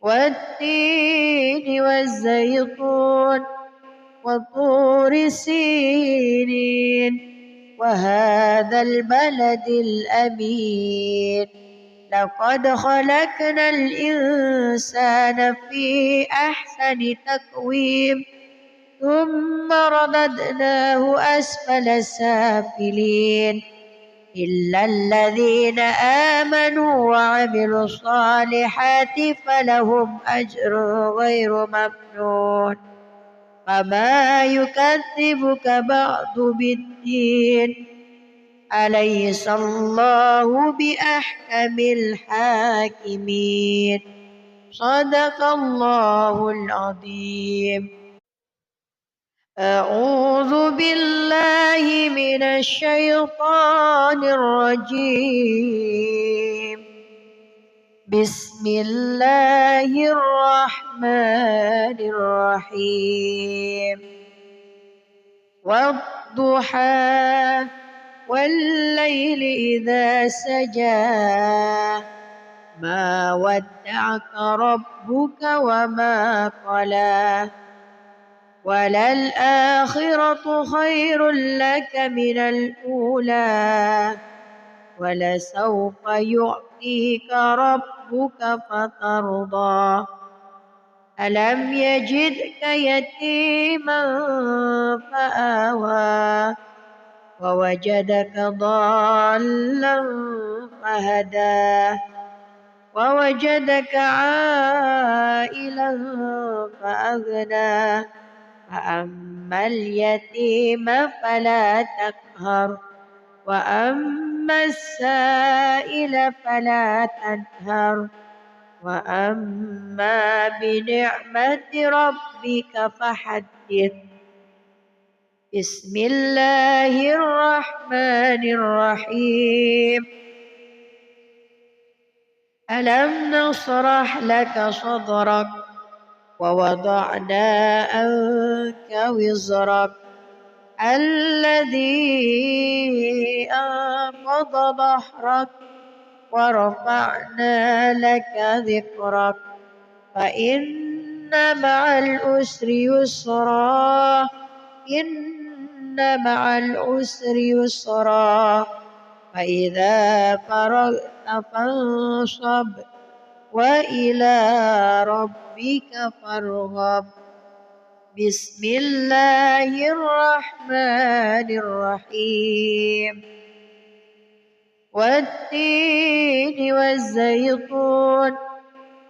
والتين والزيتون وطور سينين وهذا البلد الأمين لقد خلقنا الإنسان في أحسن تقويم ثم رددناه أسفل سافلين إلا الذين آمنوا وعملوا الصالحات فلهم أجر غير ممنون فما يكذبك بعد بالدين أليس الله بأحكم الحاكمين صدق الله العظيم. أعوذ بالله من الشيطان الرجيم. بسم الله الرحمن الرحيم. والضحى والليل إذا سجى ما ودعك ربك وما قلى وللآخرة خير لك من الأولى ولسوف يعطيك ربك فترضى ألم يجدك يتيما فآوى ووجدك ضالا فهدى ووجدك عائلا فأغنى فأما اليتيم فلا تقهر وأما السائل فلا تنهر وأما بنعمة ربك فحدث. بسم الله الرحمن الرحيم. ألم نشرح لك صدرك ووضعنا عنك وزرك الذي أنقض ظهرك ورفعنا لك ذكرك فإن مع العسر يسرا إن مع العسر يسرا فإذا فرغت فانصب وإلى ربك فارغب. بسم الله الرحمن الرحيم. والتين والزيتون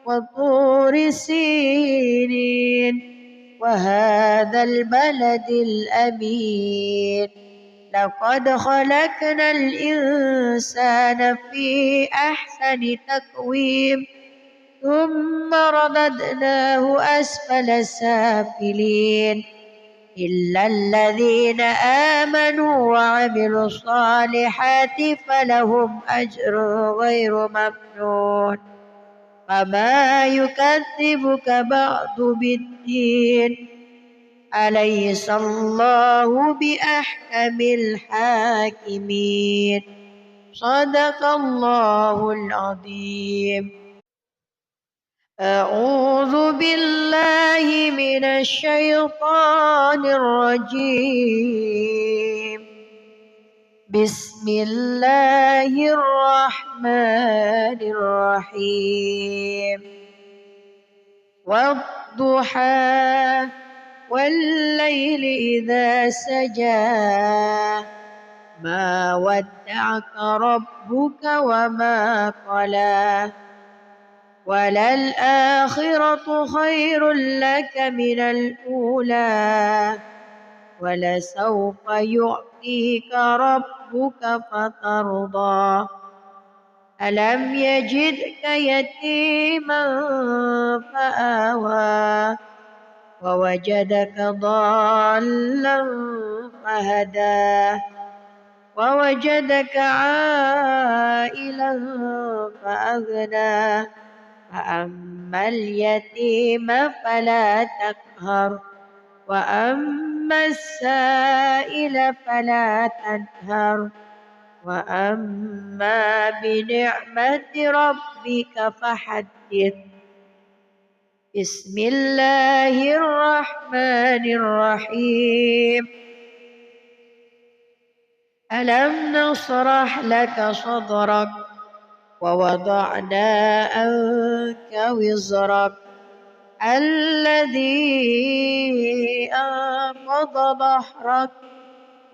وطور سينين وهذا البلد الأمين لقد خلقنا الإنسان في أحسن تقويم ثم رددناه أسفل سافلين إلا الذين آمنوا وعملوا الصالحات فلهم أجر غير ممنون فما يكذبك بعد بالدين أليس الله بأحكم الحاكمين صدق الله العظيم. أعوذ بالله من الشيطان الرجيم. بسم الله الرحمن الرحيم. والضحى والليل إذا سجى ما ودعك ربك وما قلى وللآخرة خير لك من الأولى ولسوف يعطيك ربك فترضى ألم يجدك يتيما فآوى ووجدك ضالا فهدى ووجدك عائلا فأغنى فأما اليتيم فلا تقهر وأما السائل فلا تنهر وأما بنعمة ربك فحدث. بسم الله الرحمن الرحيم. ألم نشرح لك صدرك ووضعنا عنك وزرك الذي أنقض ظهرك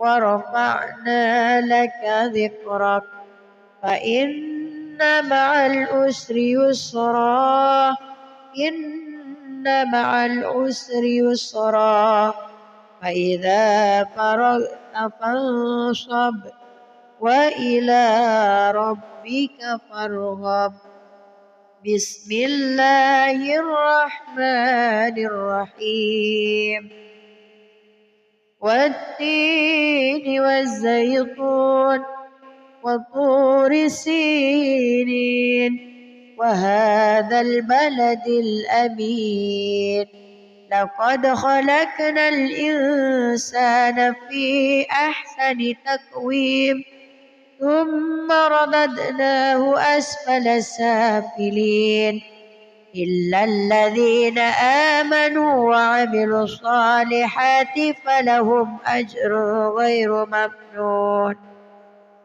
ورفعنا لك ذكرك فإن مع العسر يسرا إن مع العسر يسرا فإذا فرغت فانصب وإلى ربك فارغب. بسم الله الرحمن الرحيم. والتين والزيتون وطور سينين وهذا البلد الأمين لقد خلقنا الإنسان في أحسن تقويم ثم رددناه أسفل سافلين إلا الذين آمنوا وعملوا الصالحات فلهم أجر غير ممنون.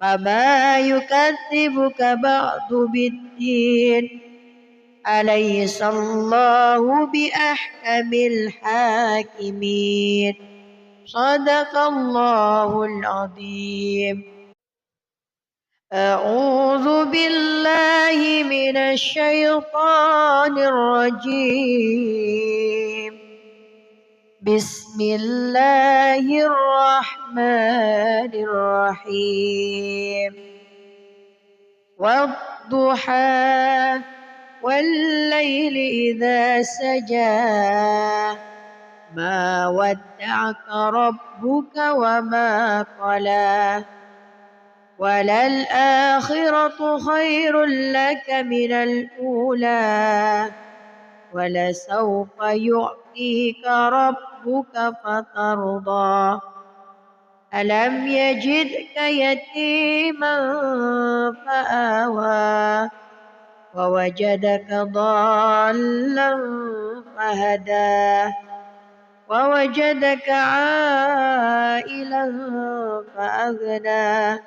فما يكذبك بعد بالدين أليس الله بأحكم الحاكمين. صدق الله العظيم. أعوذ بالله من الشيطان الرجيم. بسم الله الرحمن الرحيم. والضحى والليل إذا سجى ما ودعك ربك وما قلى وللآخرة خير لك من الأولى ولسوف يعطيك ربك فترضى. ألم يجدك يتيما فآوى ووجدك ضالا فهدى ووجدك عائلا فأغنى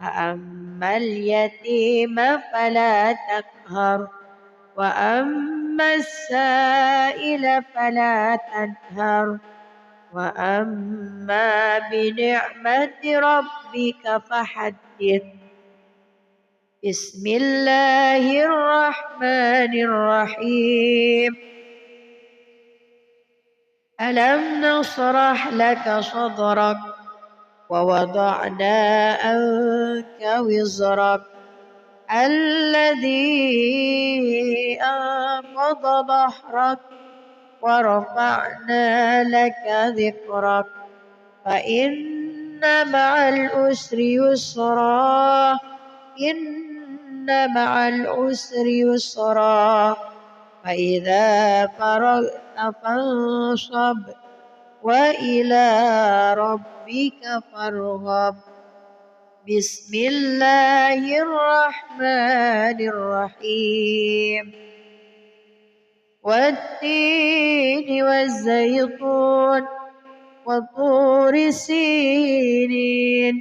فأما اليتيم فلا تقهر وأما السائل فلا تنهر وأما بنعمة ربك فحدث. بسم الله الرحمن الرحيم. ألم نشرح لك صدرك ووضعنا عنك وزرك الذي أنقض ظهرك ورفعنا لك ذكرك فإن مع العسر يسرا إن مع العسر يسرا فإذا فرغت فانصب وإلى ربك فارغب. بسم الله الرحمن الرحيم. والتين والزيتون وطور سينين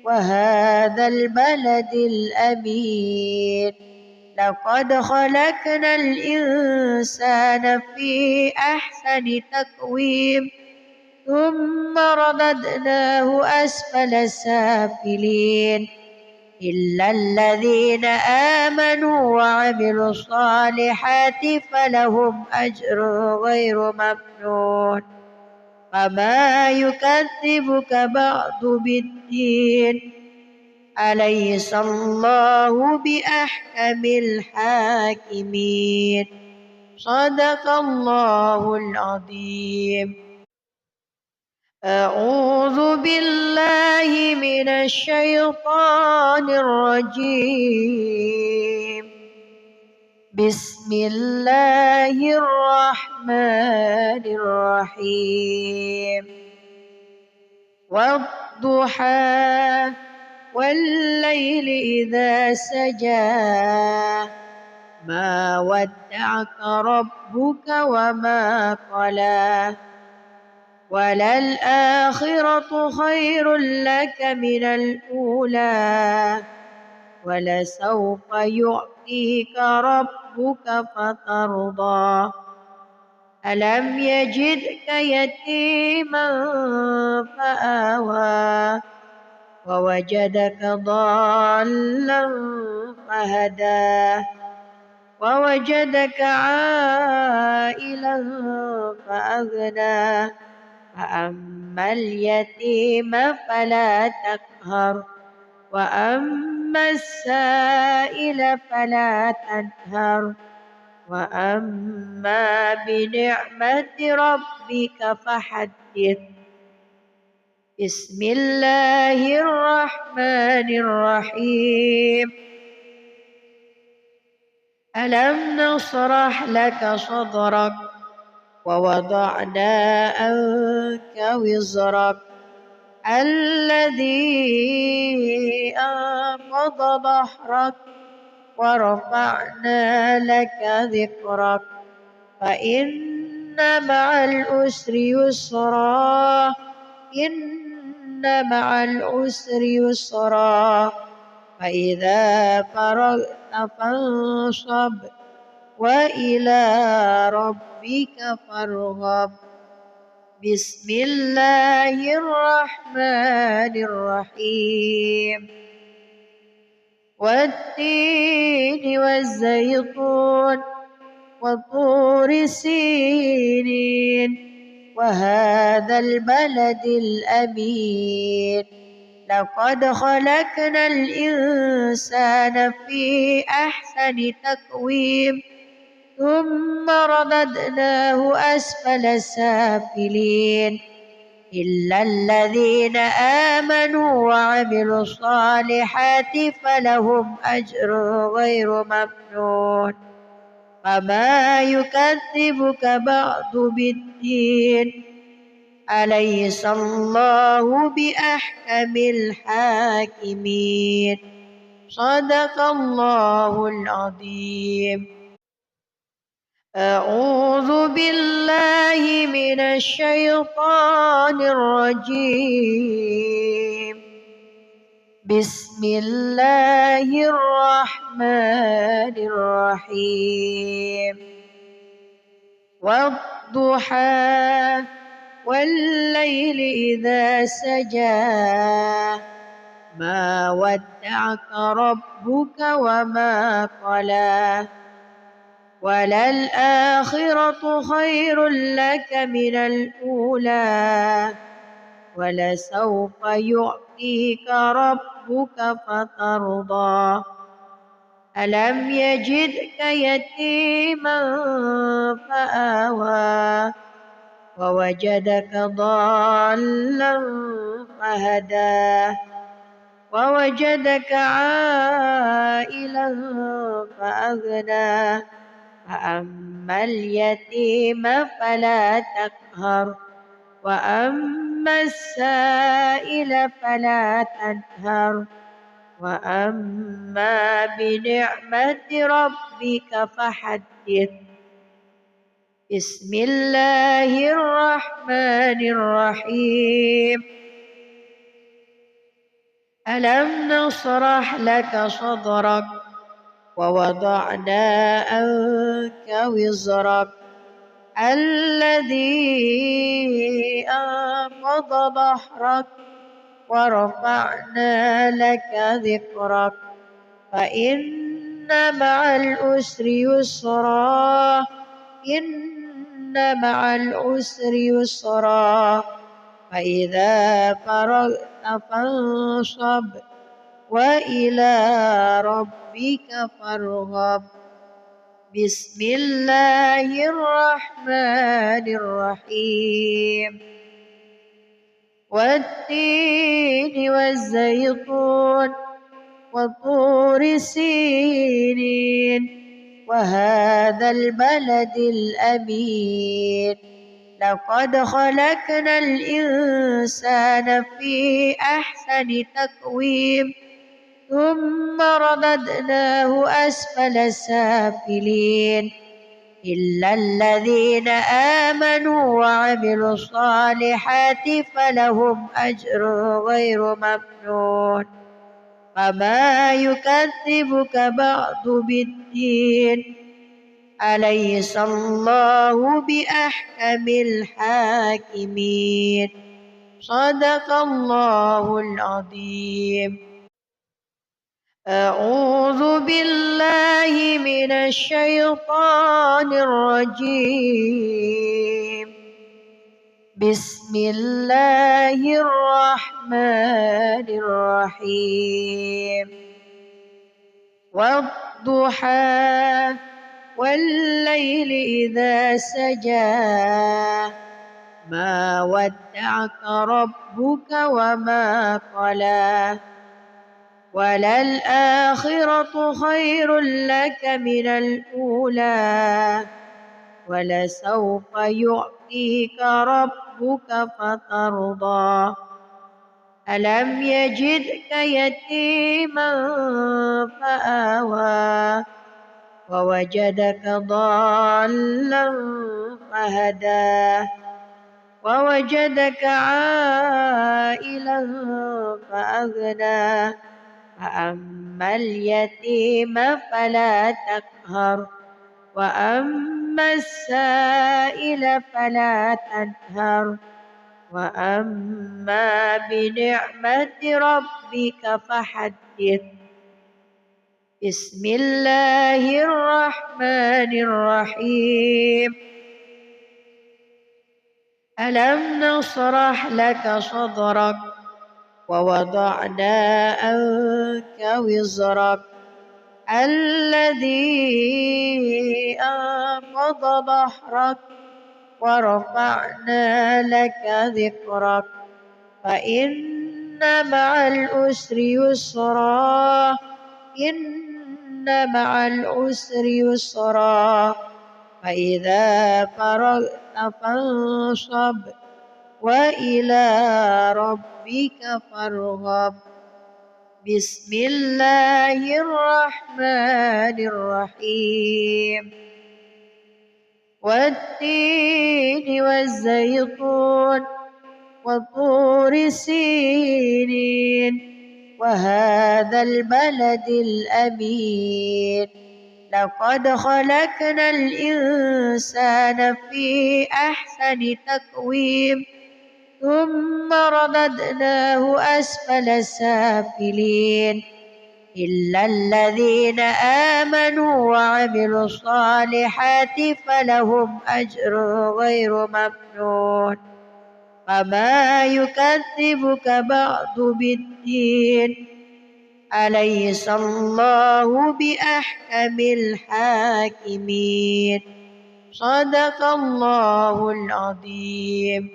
وهذا البلد الأمين لقد خلقنا الإنسان في أحسن تقويم ثم رددناه أسفل سافلين إلا الذين آمنوا وعملوا الصالحات فلهم أجر غير ممنون. فما يكذبك بعد بالدين أليس الله بأحكم الحاكمين. صدق الله العظيم. أعوذ بالله من الشيطان الرجيم. بسم الله الرحمن الرحيم. والضحى والليل إذا سجى ما ودعك ربك وما قلى وللآخرة خير لك من الأولى ولسوف يعطيك ربك فترضى ألم يجدك يتيما فآوى ووجدك ضالا فهدى ووجدك عائلا فأغنى فأما اليتيم فلا تقهر وأما السائل فلا تنهر وأما بنعمة ربك فحدث بسم الله الرحمن الرحيم ألم نشرح لك صدرك ووضعنا عنك وزرك الذي أنقض ظهرك ورفعنا لك ذكرك فإن مع العسر يسرا إن مع العسر يسرا فإذا فرغت فانصب وإلى ربك فارغب بسم الله الرحمن الرحيم والتين والزيتون وطور سينين وهذا البلد الأمين لقد خلقنا الإنسان في أحسن تقويم ثم رددناه أسفل سافلين إلا الذين آمنوا وعملوا الصالحات فلهم أجر غير ممنون فما يكذبك بعد بالدين أليس الله بأحكم الحاكمين صدق الله العظيم أعوذ بالله من الشيطان الرجيم بسم الله الرحمن الرحيم والضحى والليل إذا سجى ما ودعك ربك وما قلى وللآخرة خير لك من الأولى ولسوف يعطيك ربك فترضى ألم يجدك يتيما فآوى ووجدك ضالا فهدى ووجدك عائلا فأغنى فأما اليتيم فلا تقهر وأما السائل فلا تنهر وأما بنعمة ربك فحدث بسم الله الرحمن الرحيم ألم نشرح لك صدرك ووضعنا عنك وزرك الذي أنقض ظهرك ورفعنا لك ذكرك فإن مع العسر يسرا إن مع العسر يسرا فإذا فرغت فانصب وإلى ربك فارغب بسم الله الرحمن الرحيم والتين والزيتون وطور سينين وهذا البلد الأمين لقد خلقنا الإنسان في أحسن تقويم ثم رددناه أسفل سافلين إلا الذين آمنوا وعملوا الصالحات فلهم أجر غير ممنون فما يكذبك بعد بالدين أليس الله بأحكم الحاكمين صدق الله العظيم. أعوذ بالله من الشيطان الرجيم. بسم الله الرحمن الرحيم. والضحى والليل إذا سجى ما ودعك ربك وما قلى وللآخرة خير لك من الأولى ولسوف يعطيك ربك فترضى ألم يجدك يتيما فآوى ووجدك ضالا فهدى ووجدك عائلا فأغنى فأما اليتيم فلا تقهر وأما السائل فلا تنهر وأما بنعمة ربك فحدث. بسم الله الرحمن الرحيم. ألم نشرح لك صدرك ووضعنا عنك وزرك الذي أنقض ظهرك ورفعنا لك ذكرك فإن مع العسر يسرا إن مع العسر يسرا فإذا فرغت فانصب وإلى ربك فارغب. بسم الله الرحمن الرحيم. والتين والزيتون وطور سينين وهذا البلد الأمين لقد خلقنا الإنسان في أحسن تقويم ثم رددناه أسفل سافلين إلا الذين آمنوا وعملوا الصالحات فلهم أجر غير ممنون فما يكذبك بعد بالدين أليس الله بأحكم الحاكمين صدق الله العظيم.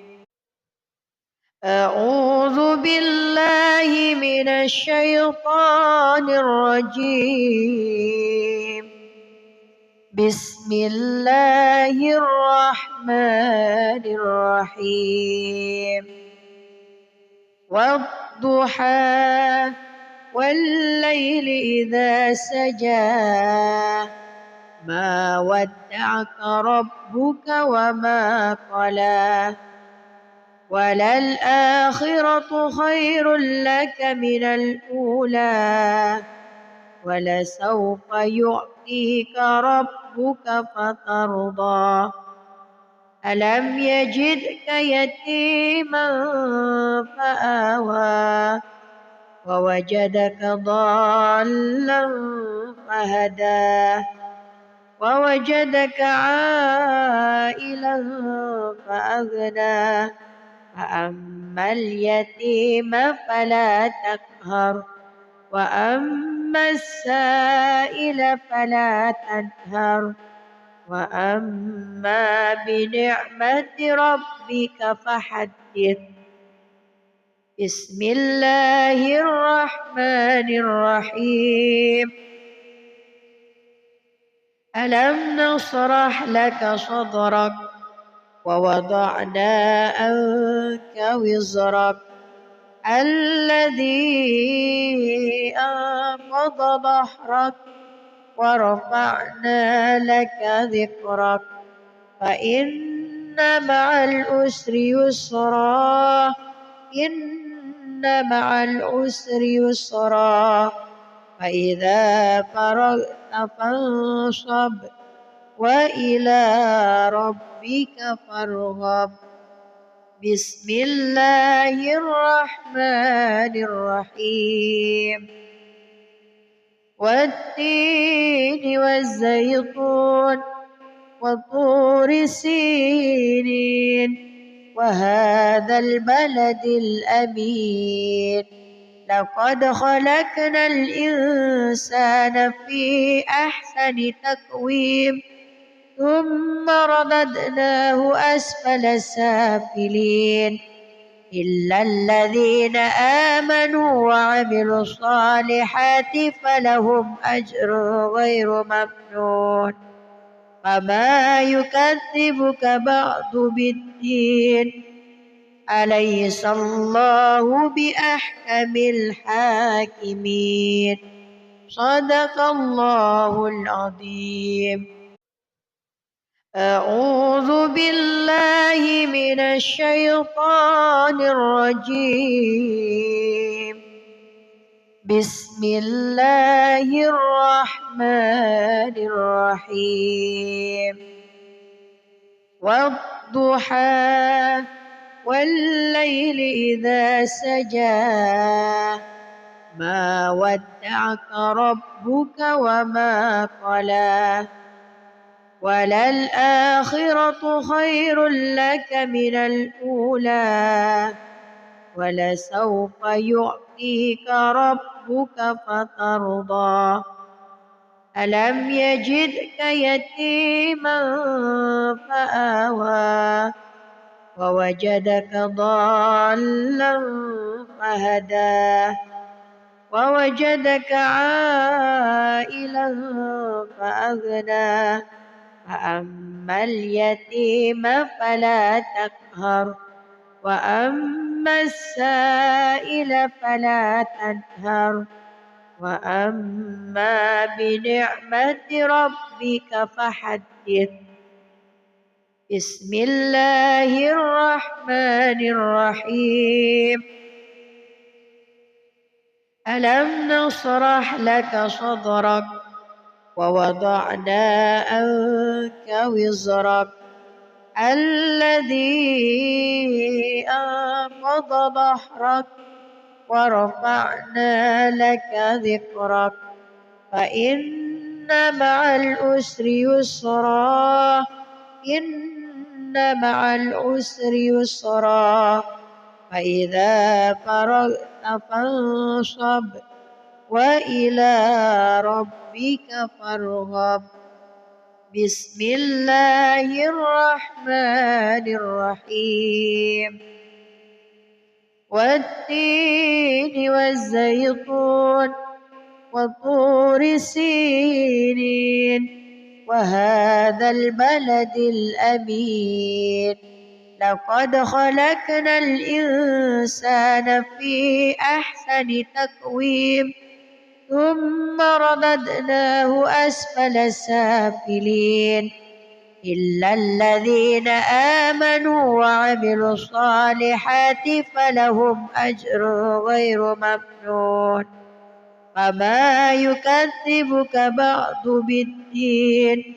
أعوذ بالله من الشيطان الرجيم. بسم الله الرحمن الرحيم. والضحى والليل إذا سجى ما ودعك ربك وما قلى وللآخرة خير لك من الأولى ولسوف يعطيك ربك فترضى ألم يجدك يتيما فآوى ووجدك ضالا فهدى ووجدك عائلا فأغنى فأما اليتيم فلا تقهر وأما السائل فلا تنهر وأما بنعمة ربك فحدث. بسم الله الرحمن الرحيم. ألم نشرح لك صدرك ووضعنا عنك وزرك الذي أنقض ظهرك ورفعنا لك ذكرك فإن مع العسر يسرا إن مع العسر يسرا فإذا فرغت فانصب وإلى ربك فارغب بسم الله الرحمن الرحيم والتين والزيتون وطور سينين وهذا البلد الأمين لقد خلقنا الإنسان في أحسن تقويم ثم رددناه أسفل سافلين إلا الذين آمنوا وعملوا الصالحات فلهم أجر غير ممنون فما يكذبك بعد بالدين أليس الله بأحكم الحاكمين صدق الله العظيم. أعوذ بالله من الشيطان الرجيم بسم الله الرحمن الرحيم والضحى والليل إذا سجى ما ودعك ربك وما قلى وللآخرة خير لك من الأولى ولسوف يعطيك ربك فترضى ألم يجدك يتيما فآوى ووجدك ضالا فهدى ووجدك عائلا فأغنى فأما اليتيم فلا تقهر وأما السائل فلا تنهر وأما بنعمة ربك فحدث بسم الله الرحمن الرحيم ألم نشرح لك صدرك ووضعنا عنك وزرك الذي أنقض ظهرك ورفعنا لك ذكرك فإن مع العسر يسرا إن مع العسر يسرا فإذا فرغت فانصب وإلى ربك فارغب بسم الله الرحمن الرحيم والتين والزيتون وطور سينين وهذا البلد الأمين لقد خلقنا الإنسان في أحسن تقويم ثم رددناه أسفل سافلين إلا الذين آمنوا وعملوا الصالحات فلهم أجر غير ممنون فما يكذبك بعد بالدين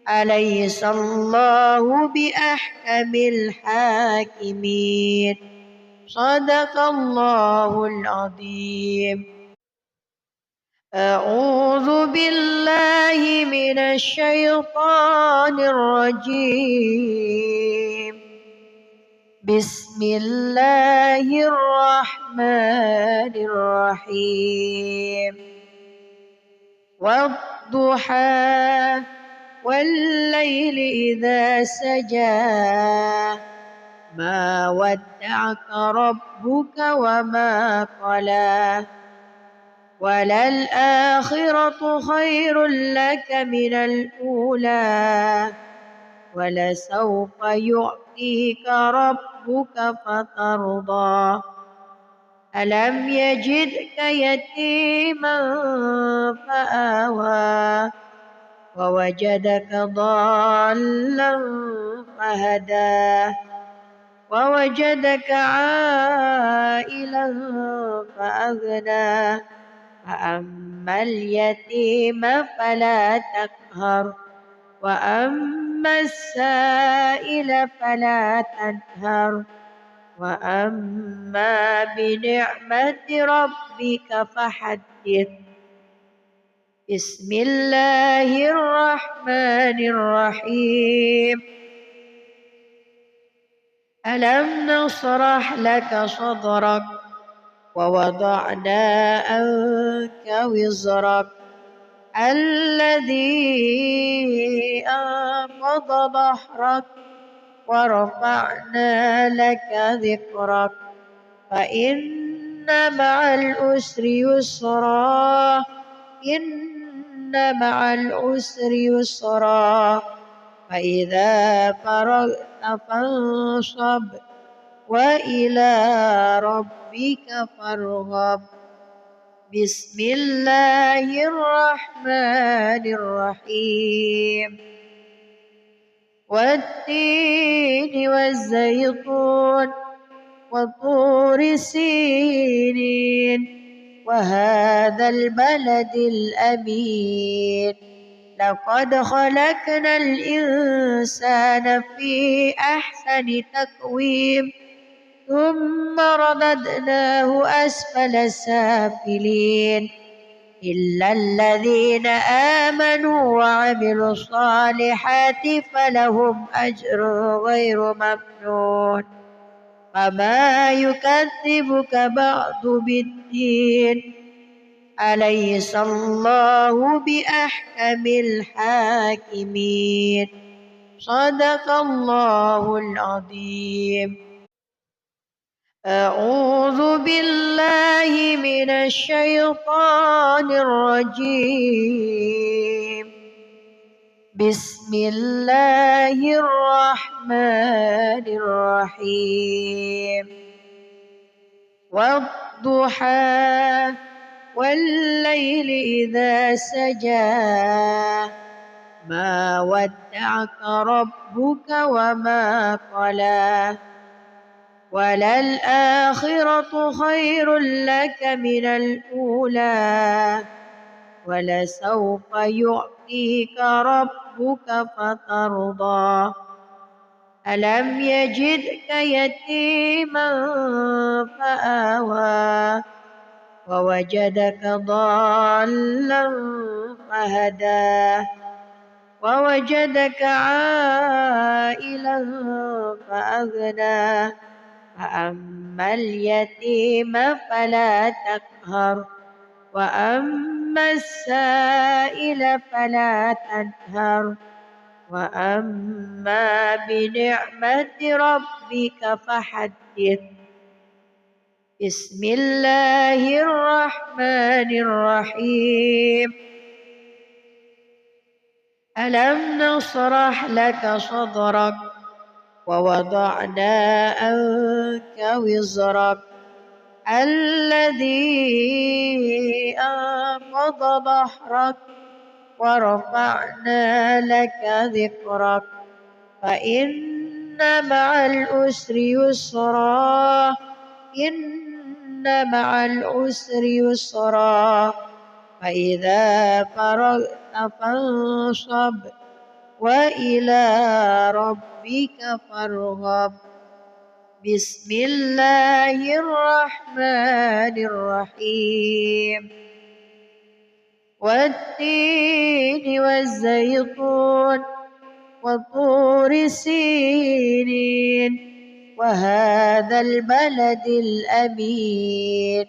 أليس الله بأحكم الحاكمين صدق الله العظيم. أعوذ بالله من الشيطان الرجيم بسم الله الرحمن الرحيم والضحى والليل إذا سجى ما ودعك ربك وما قلى وللآخرة خير لك من الأولى ولسوف يعطيك ربك فترضى ألم يجدك يتيما فآوى ووجدك ضالا فهدى ووجدك عائلا فأغنى فأما اليتيم فلا تقهر وأما السائل فلا تنهر وأما بنعمة ربك فحدث. بسم الله الرحمن الرحيم. ألم نشرح لك صدرك ووضعنا عنك وزرك الذي أنقض ظهرك ورفعنا لك ذكرك فإن مع العسر يسرا إن مع العسر يسرا فإذا فرغت فانصب وإلى ربك فارغب. بسم الله الرحمن الرحيم. والتين والزيتون وطور سينين وهذا البلد الأمين لقد خلقنا الإنسان في أحسن تقويم ثم رددناه أسفل سافلين إلا الذين آمنوا وعملوا الصالحات فلهم أجر غير ممنون فما يكذبك بعد بالدين أليس الله بأحكم الحاكمين. صدق الله العظيم. أعوذ بالله من الشيطان الرجيم. بسم الله الرحمن الرحيم. والضحى والليل إذا سجى ما ودعك ربك وما قلى وللآخرة خير لك من الأولى ولسوف يعطيك ربك فترضى. ألم يجدك يتيما فآوى ووجدك ضالا فهدى ووجدك عائلا فأغنى فأما اليتيم فلا تقهر وأما السائل فلا تنهر وأما بنعمة ربك فحدث. بسم الله الرحمن الرحيم. ألم نشرح لك صدرك ووضعنا عنك وزرك الذي أنقض ظهرك ورفعنا لك ذكرك فإن مع العسر يسرا إن مع العسر يسرا فإذا فرغت فانصب وإلى ربك فارغب. بسم الله الرحمن الرحيم. والتين والزيتون وطور سينين وهذا البلد الأمين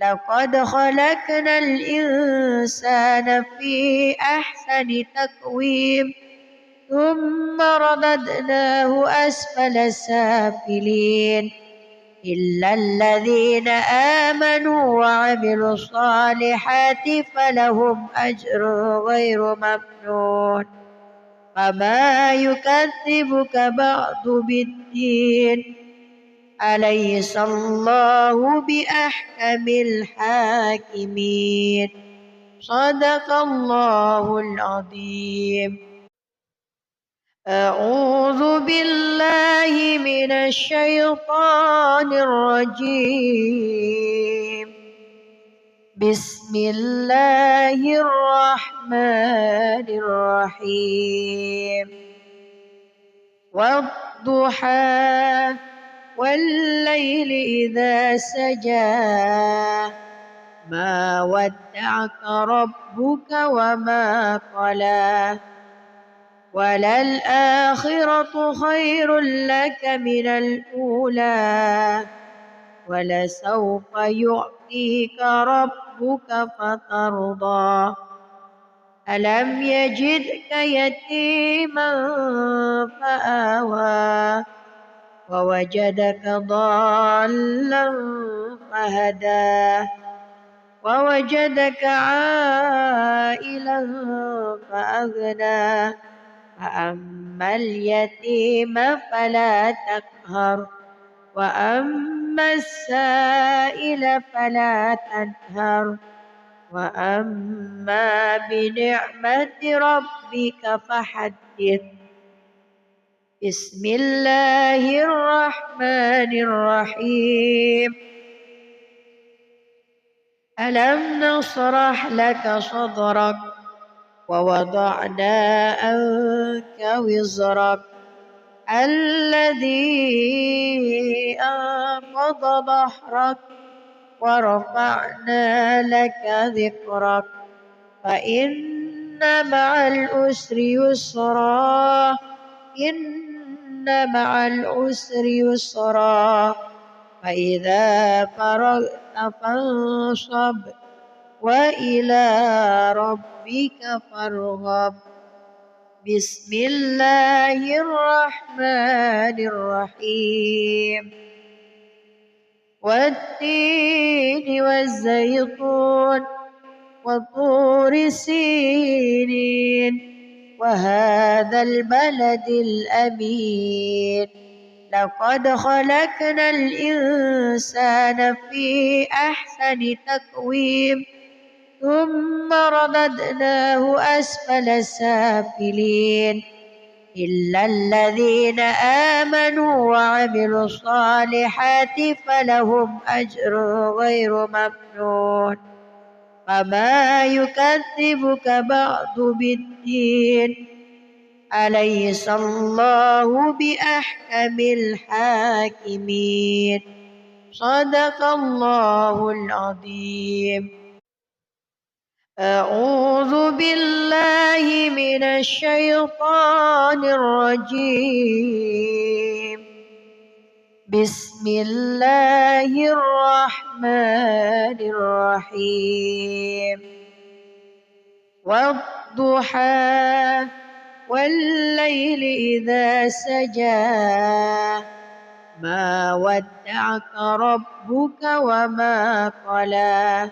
لقد خلقنا الإنسان في أحسن تقويم ثم رددناه أسفل سافلين إلا الذين آمنوا وعملوا الصالحات فلهم أجر غير ممنون فما يكذبك بعد بالدين أليس الله بأحكم الحاكمين. صدق الله العظيم. أعوذ بالله من الشيطان الرجيم. بسم الله الرحمن الرحيم. والضحى والليل إذا سجى ما ودعك ربك وما قلى وللآخرة خير لك من الأولى ولسوف يعطيك ربك فترضى ألم يجدك يتيما فآوى ووجدك ضالا فهدى ووجدك عائلا فأغنى فأما اليتيم فلا تقهر وأما السائل فلا تنهر وأما بنعمة ربك فحدث. بسم الله الرحمن الرحيم. ألم نشرح لك صدرك ووضعنا عنك وزرك الذي أنقض ظهرك ورفعنا لك ذكرك فإن مع العسر يسرا إن مع العسر يسرا فإذا فرغت فانصب وإلى ربك فارغب. بسم الله الرحمن الرحيم. والتين والزيتون وطور سينين وهذا البلد الأمين لقد خلقنا الإنسان في أحسن تقويم ثم رددناه أسفل سافلين إلا الذين آمنوا وعملوا الصالحات فلهم أجر غير ممنون فما يكذبك بعد بالدين أليس الله بأحكم الحاكمين. صدق الله العظيم. أعوذ بالله من الشيطان الرجيم. بسم الله الرحمن الرحيم. والضحى والليل إذا سجى ما ودعك ربك وما قلى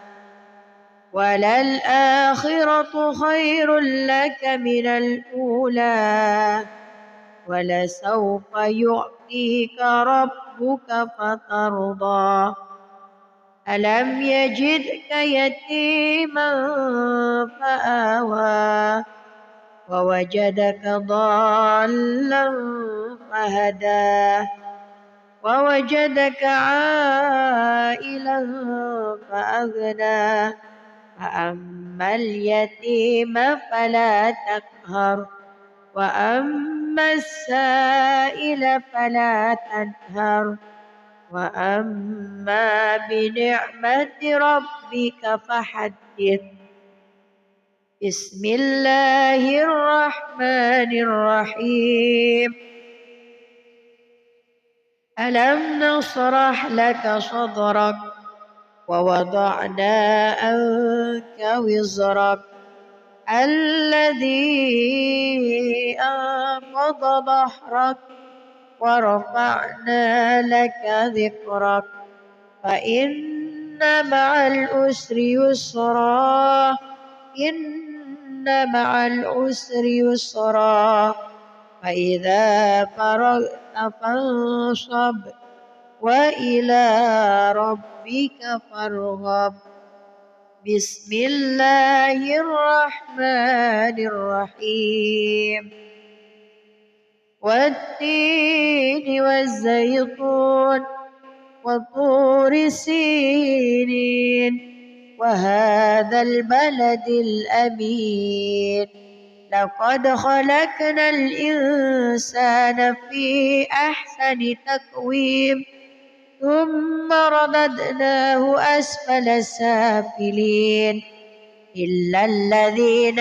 وللآخرة خير لك من الأولى ولسوف يعطيك ربك فترضى ألم يجدك يتيما فآوى ووجدك ضالا فهدى ووجدك عائلا فأغنى فأما اليتيم فلا تقهر وأما السائل فلا تنهر وأما بنعمة ربك فحدث. بسم الله الرحمن الرحيم. ألم نشرح لك صدرك ووضعنا عنك وزرك الذي أنقض ظهرك ورفعنا لك ذكرك فإن مع العسر يسرا إن مع العسر يسرا فإذا فرغت فانصب وإلى ربك فارغب. بسم الله الرحمن الرحيم. والتين والزيتون وطور سينين وهذا البلد الأمين. لقد خلقنا الإنسان في أحسن تقويم ثم رددناه أسفل سافلين إلا الذين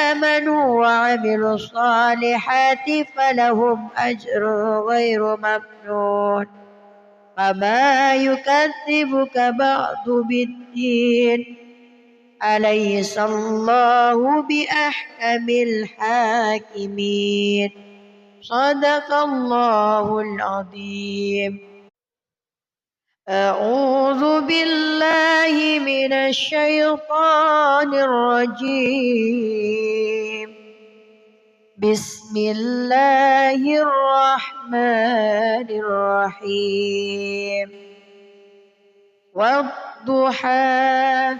آمنوا وعملوا الصالحات فلهم أجر غير ممنون. فما يكذبك بعد بالدين أليس الله بأحكم الحاكمين. صدق الله العظيم. أعوذ بالله من الشيطان الرجيم. بسم الله الرحمن الرحيم. والضحى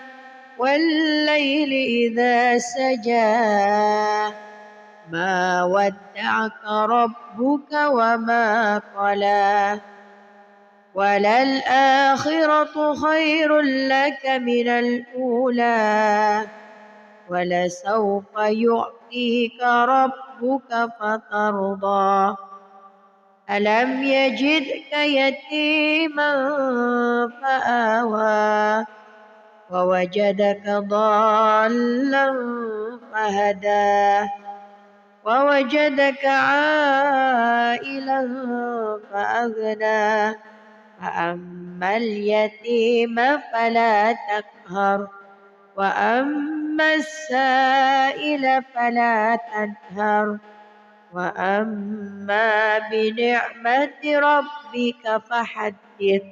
والليل إذا سجى ما ودعك ربك وما قلى وللآخرة خير لك من الأولى ولسوف يعطيك ربك فترضى. ألم يجدك يتيما فآوى ووجدك ضالا فهدى ووجدك عائلا فأغنى. فأما اليتيم فلا تقهر وأما السائل فلا تنهر وأما بنعمة ربك فحدث.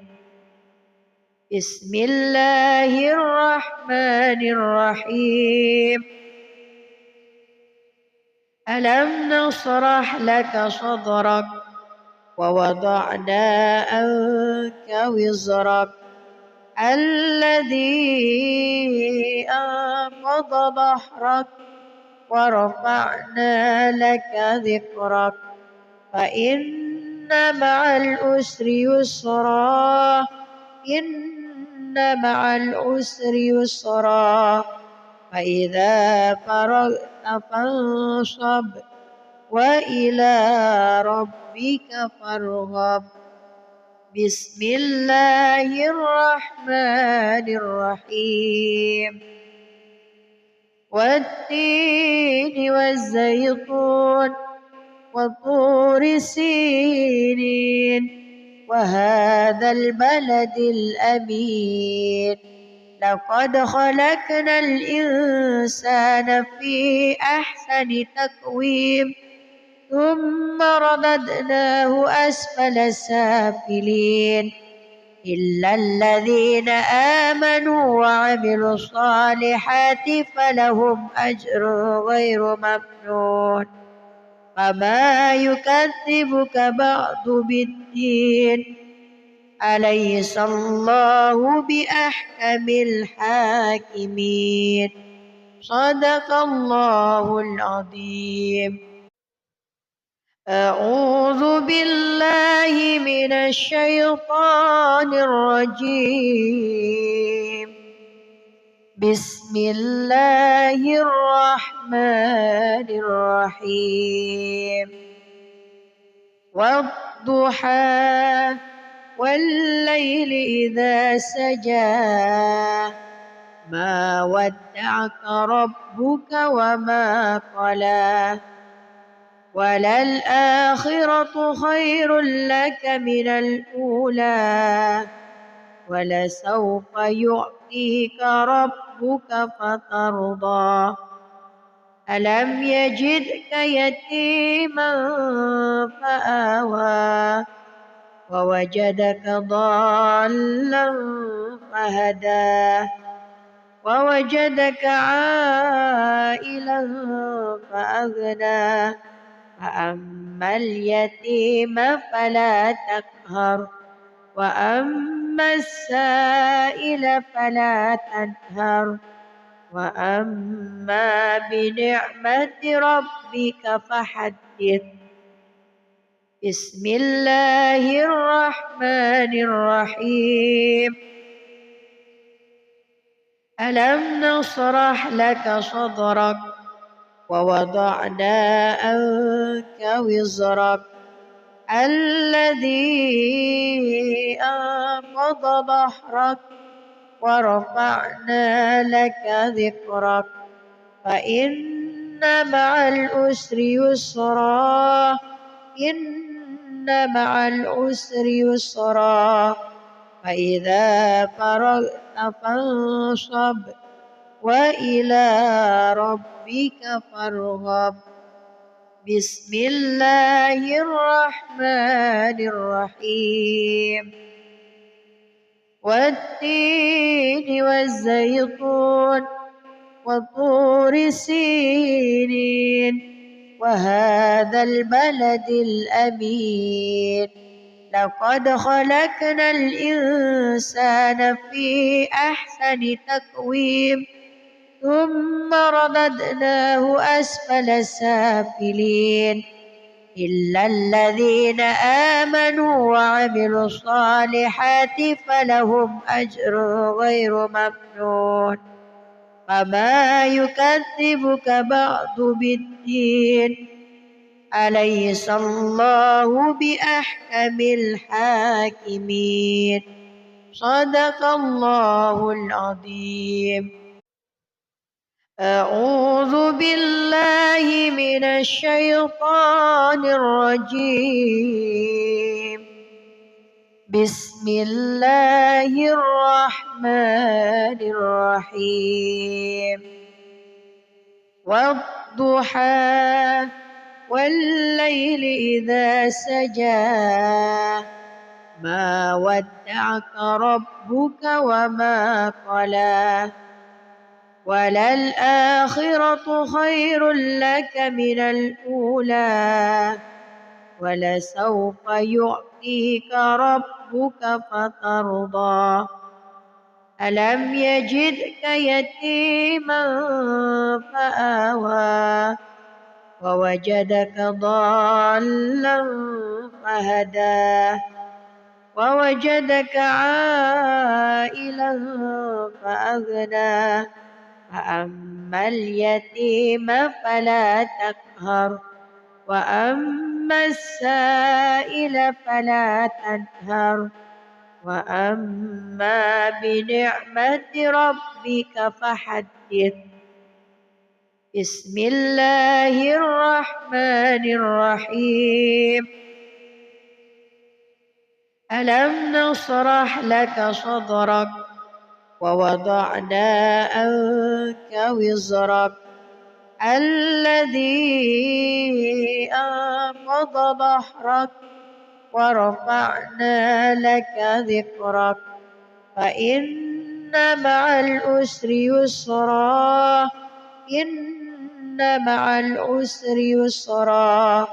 بسم الله الرحمن الرحيم. ألم نشرح لك صدرك ووضعنا عنك وزرك الذي أنقض ظهرك ورفعنا لك ذكرك فإن مع العسر يسرا إن مع العسر يسرا فإذا فرغت فانصب وإلى ربك فارغب. بسم الله الرحمن الرحيم. والتين والزيتون وطور سينين وهذا البلد الأمين. لقد خلقنا الإنسان في أحسن تقويم ثم رددناه أسفل سافلين إلا الذين آمنوا وعملوا الصالحات فلهم أجر غير ممنون. فما يكذبك بعد بالدين أليس الله بأحكم الحاكمين. صدق الله العظيم. أعوذ بالله من الشيطان الرجيم. بسم الله الرحمن الرحيم. والضحى والليل إذا سجى ما ودعك ربك وما قلى وللآخرة خير لك من الأولى ولسوف يعطيك ربك فترضى. ألم يجدك يتيما فآوى ووجدك ضالا فهدى ووجدك عائلا فأغنى. فأما اليتيم فلا تقهر وأما السائل فلا تنهر وأما بنعمة ربك فحدث بسم الله الرحمن الرحيم ألم نشرح لك صدرك ووضعنا عنك وزرك الذي أنقض ظهرك ورفعنا لك ذكرك فإن مع العسر يسرا إن مع العسر يسرا فإذا فرغت فانصب وإلى ربك فارغب بسم الله الرحمن الرحيم والتين والزيتون وطور سينين وهذا البلد الأمين لقد خلقنا الإنسان في أحسن تقويم ثم رددناه أسفل سافلين إلا الذين آمنوا وعملوا الصالحات فلهم أجر غير ممنون فما يكذبك بعد بالدين أليس الله بأحكم الحاكمين صدق الله العظيم أعوذ بالله من الشيطان الرجيم بسم الله الرحمن الرحيم والضحى والليل إذا سجى ما ودعك ربك وما قلى وللآخرة خير لك من الأولى ولسوف يعطيك ربك فترضى ألم يجدك يتيما فآوى ووجدك ضالا فهدى ووجدك عائلا فأغنى فأما اليتيم فلا تقهر وأما السائل فلا تنهر وأما بنعمة ربك فحدث بسم الله الرحمن الرحيم ألم نشرح لك صدرك ووضعنا عنك وزرك الذي أنقض ظهرك ورفعنا لك ذكرك فإن مع العسر يسرا إن مع العسر يسرا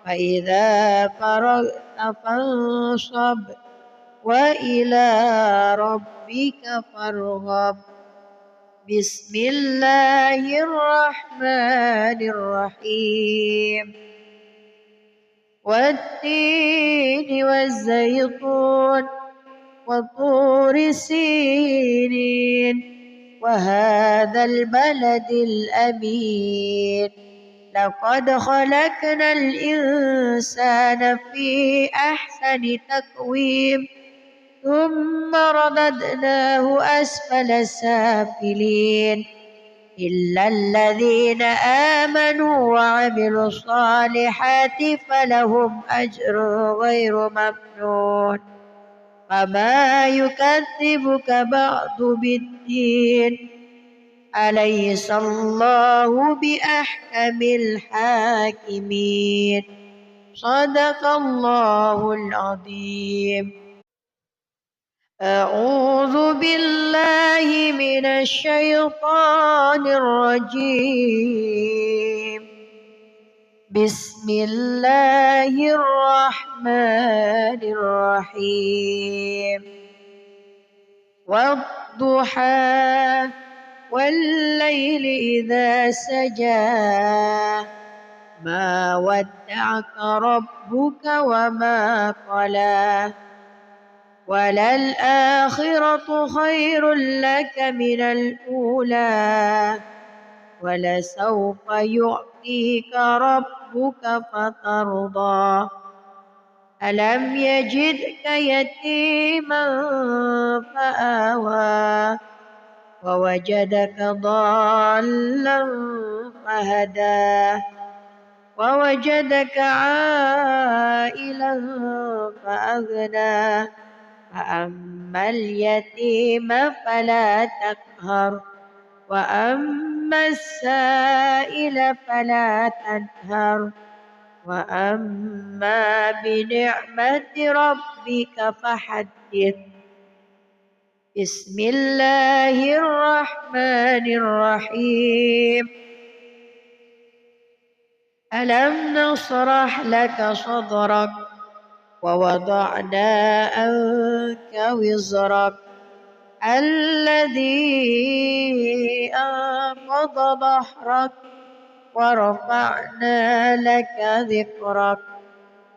فإذا فرغت فانصب وإلى ربك فارغب بسم الله الرحمن الرحيم والتين والزيتون وطور سينين وهذا البلد الأمين لقد خلقنا الإنسان في أحسن تقويم ثم رددناه أسفل سافلين إلا الذين آمنوا وعملوا الصالحات فلهم أجر غير ممنون فما يكذبك بعد بالدين أليس الله بأحكم الحاكمين صدق الله العظيم أعوذ بالله من الشيطان الرجيم بسم الله الرحمن الرحيم والضحى والليل إذا سجى ما ودعك ربك وما قلى وللآخرة خير لك من الأولى ولسوف يعطيك ربك فترضى ألم يجدك يتيما فآوى ووجدك ضالا فهدى ووجدك عائلا فأغنى فأما اليتيم فلا تقهر وأما السائل فلا تنهر وأما بنعمة ربك فحدث بسم الله الرحمن الرحيم ألم نشرح لك صدرك ووضعنا عنك وزرك الذي أنقض ظهرك ورفعنا لك ذكرك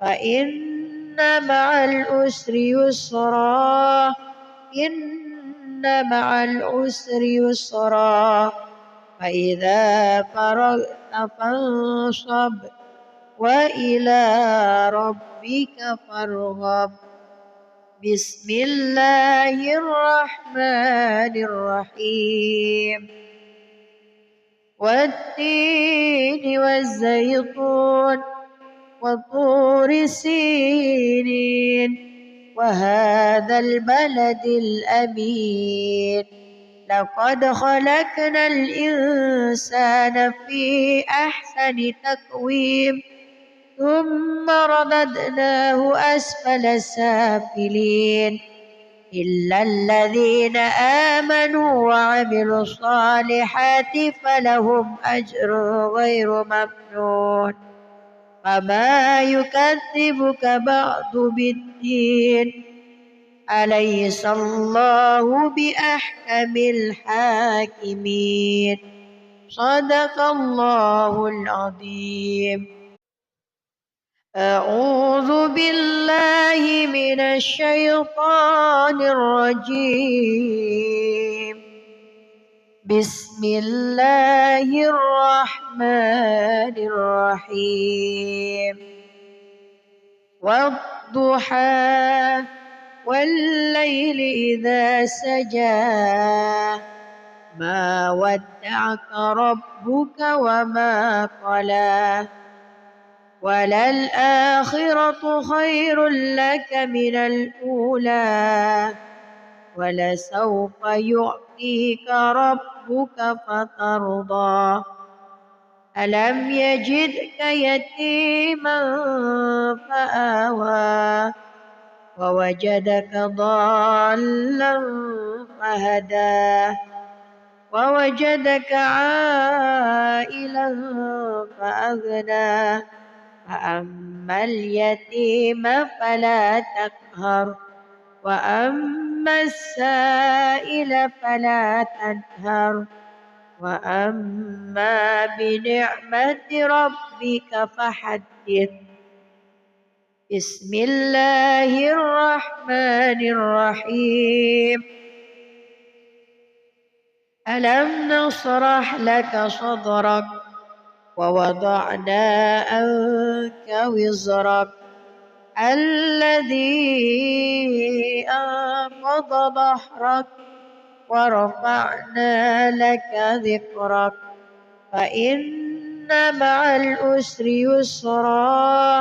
فإن مع العسر يسرا إن مع العسر يسرا فإذا فرغت فانصب وإلى ربك فارغب بسم الله الرحمن الرحيم والتين والزيتون وطور سينين وهذا البلد الأمين لقد خلقنا الإنسان في أحسن تقويم ثم رددناه أسفل سافلين إلا الذين آمنوا وعملوا الصالحات فلهم أجر غير ممنون فما يكذبك بعد بالدين أليس الله بأحكم الحاكمين صدق الله العظيم أعوذ بالله من الشيطان الرجيم بسم الله الرحمن الرحيم والضحى والليل إذا سجى ما ودعك ربك وما قلى وللآخرة خير لك من الأولى ولسوف يعطيك ربك فترضى ألم يجدك يتيما فآوى ووجدك ضالا فهدى ووجدك عائلا فأغنى فأما اليتيم فلا تقهر وأما السائل فلا تنهر وأما بنعمة ربك فحدث بسم الله الرحمن الرحيم ألم نشرح لك صدرك ووضعنا عنك وزرك الذي أنقض ظهرك ورفعنا لك ذكرك فإن مع العسر يسرا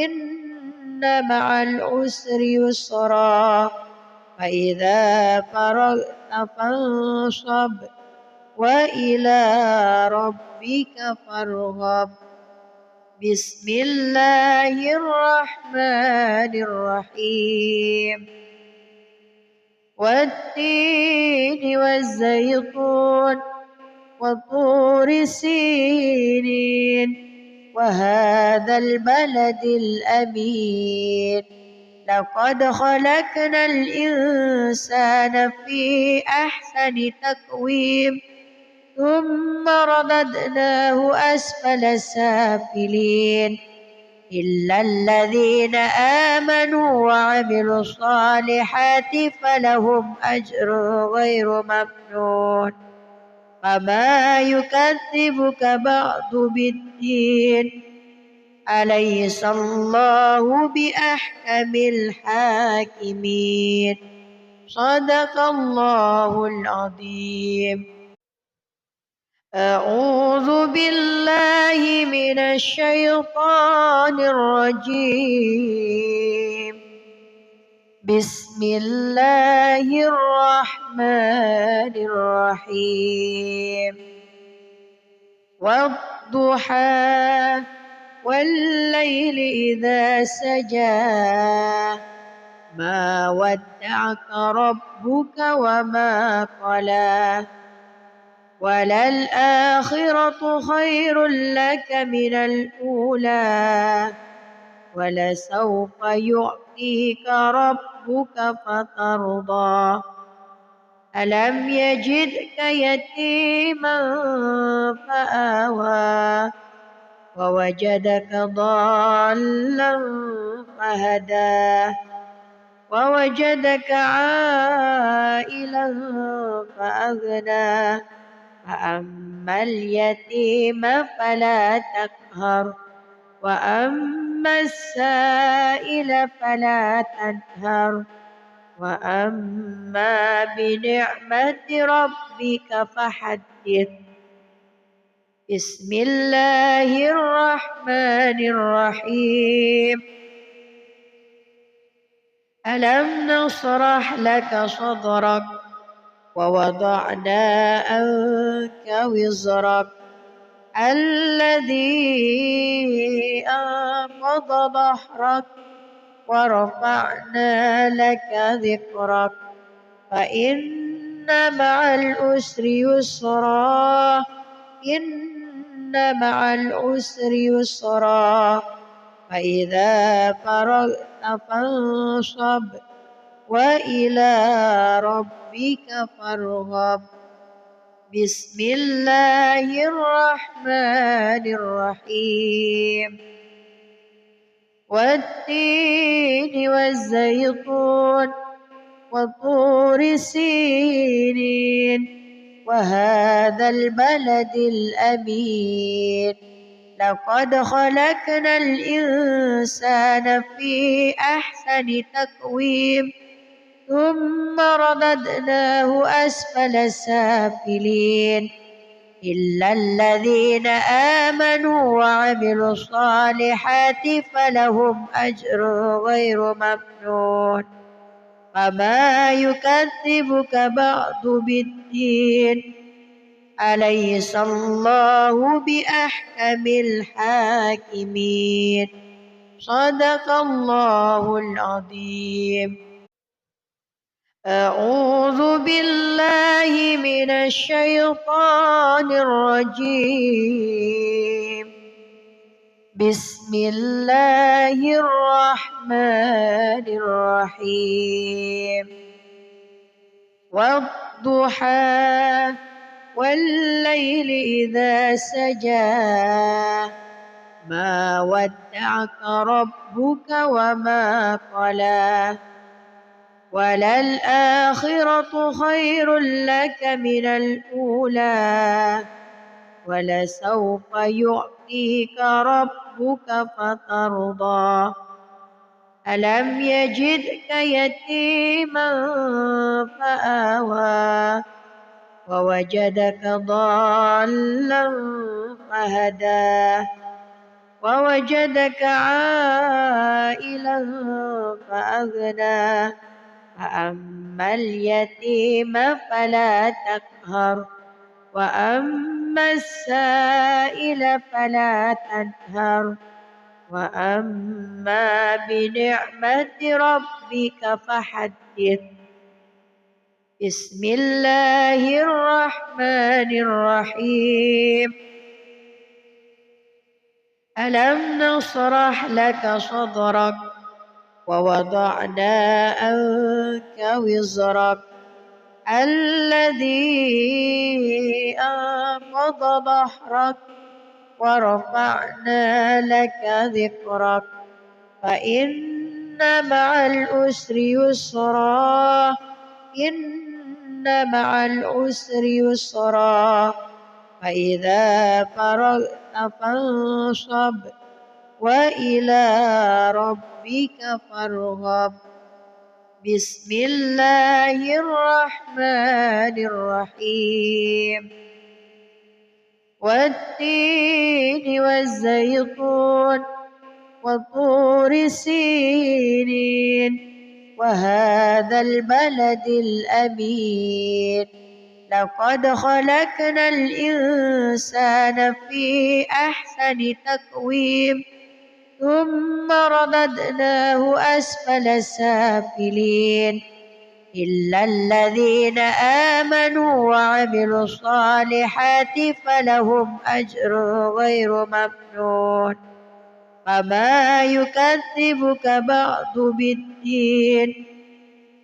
إن مع العسر يسرا فإذا فرغت فانصب وإلى ربك فارغب بسم الله الرحمن الرحيم والتين والزيتون وطور سينين وهذا البلد الأمين لقد خلقنا الإنسان في أحسن تقويم ثم رددناه أسفل سافلين إلا الذين آمنوا وعملوا الصالحات فلهم أجر غير ممنون فما يكذبك بعد بالدين أليس الله بأحكم الحاكمين صدق الله العظيم. أعوذ بالله من الشيطان الرجيم. بسم الله الرحمن الرحيم. والضحى والليل إذا سجى ما ودعك ربك وما قلى وللآخرة خير لك من الأولى ولسوف يعطيك ربك فترضى ألم يجدك يتيما فآوى ووجدك ضالا فهدى ووجدك عائلا فأغنى فأما اليتيم فلا تقهر وأما السائل فلا تنهر وأما بنعمة ربك فحدث. بسم الله الرحمن الرحيم. ألم نشرح لك صدرك ووضعنا عنك وزرك الذي أنقض ظهرك ورفعنا لك ذكرك فإن مع العسر يسرا إن مع العسر يسرا فإذا فرغت فانصب وإلى ربك فارغب. بسم الله الرحمن الرحيم. والتين والزيتون وطور سينين وهذا البلد الأمين لقد خلقنا الإنسان في أحسن تقويم ثم رددناه أسفل سافلين إلا الذين آمنوا وعملوا الصالحات فلهم أجر غير ممنون فما يكذبك بعد بالدين أليس الله بأحكم الحاكمين صدق الله العظيم. أعوذ بالله من الشيطان الرجيم. بسم الله الرحمن الرحيم. والضحى والليل إذا سجى ما ودعك ربك وما قلى وللآخرة خير لك من الأولى ولسوف يعطيك ربك فترضى ألم يجدك يتيما فآوى ووجدك ضالا فهدى ووجدك عائلا فأغنى فأما اليتيم فلا تقهر وأما السائل فلا تنهر وأما بنعمة ربك فحدث. بسم الله الرحمن الرحيم. ألم نشرح لك صدرك ووضعنا عنك وزرك الذي أنقض ظهرك ورفعنا لك ذكرك فإن مع العسر يسرا إن مع العسر يسرا فإذا فرغت فانصب وإلى ربك فارغب بسم الله الرحمن الرحيم والتين والزيتون وطور سينين وهذا البلد الأمين لقد خلقنا الإنسان في أحسن تقويم ثم رددناه أسفل سافلين إلا الذين آمنوا وعملوا الصالحات فلهم أجر غير ممنون فما يكذبك بعد بالدين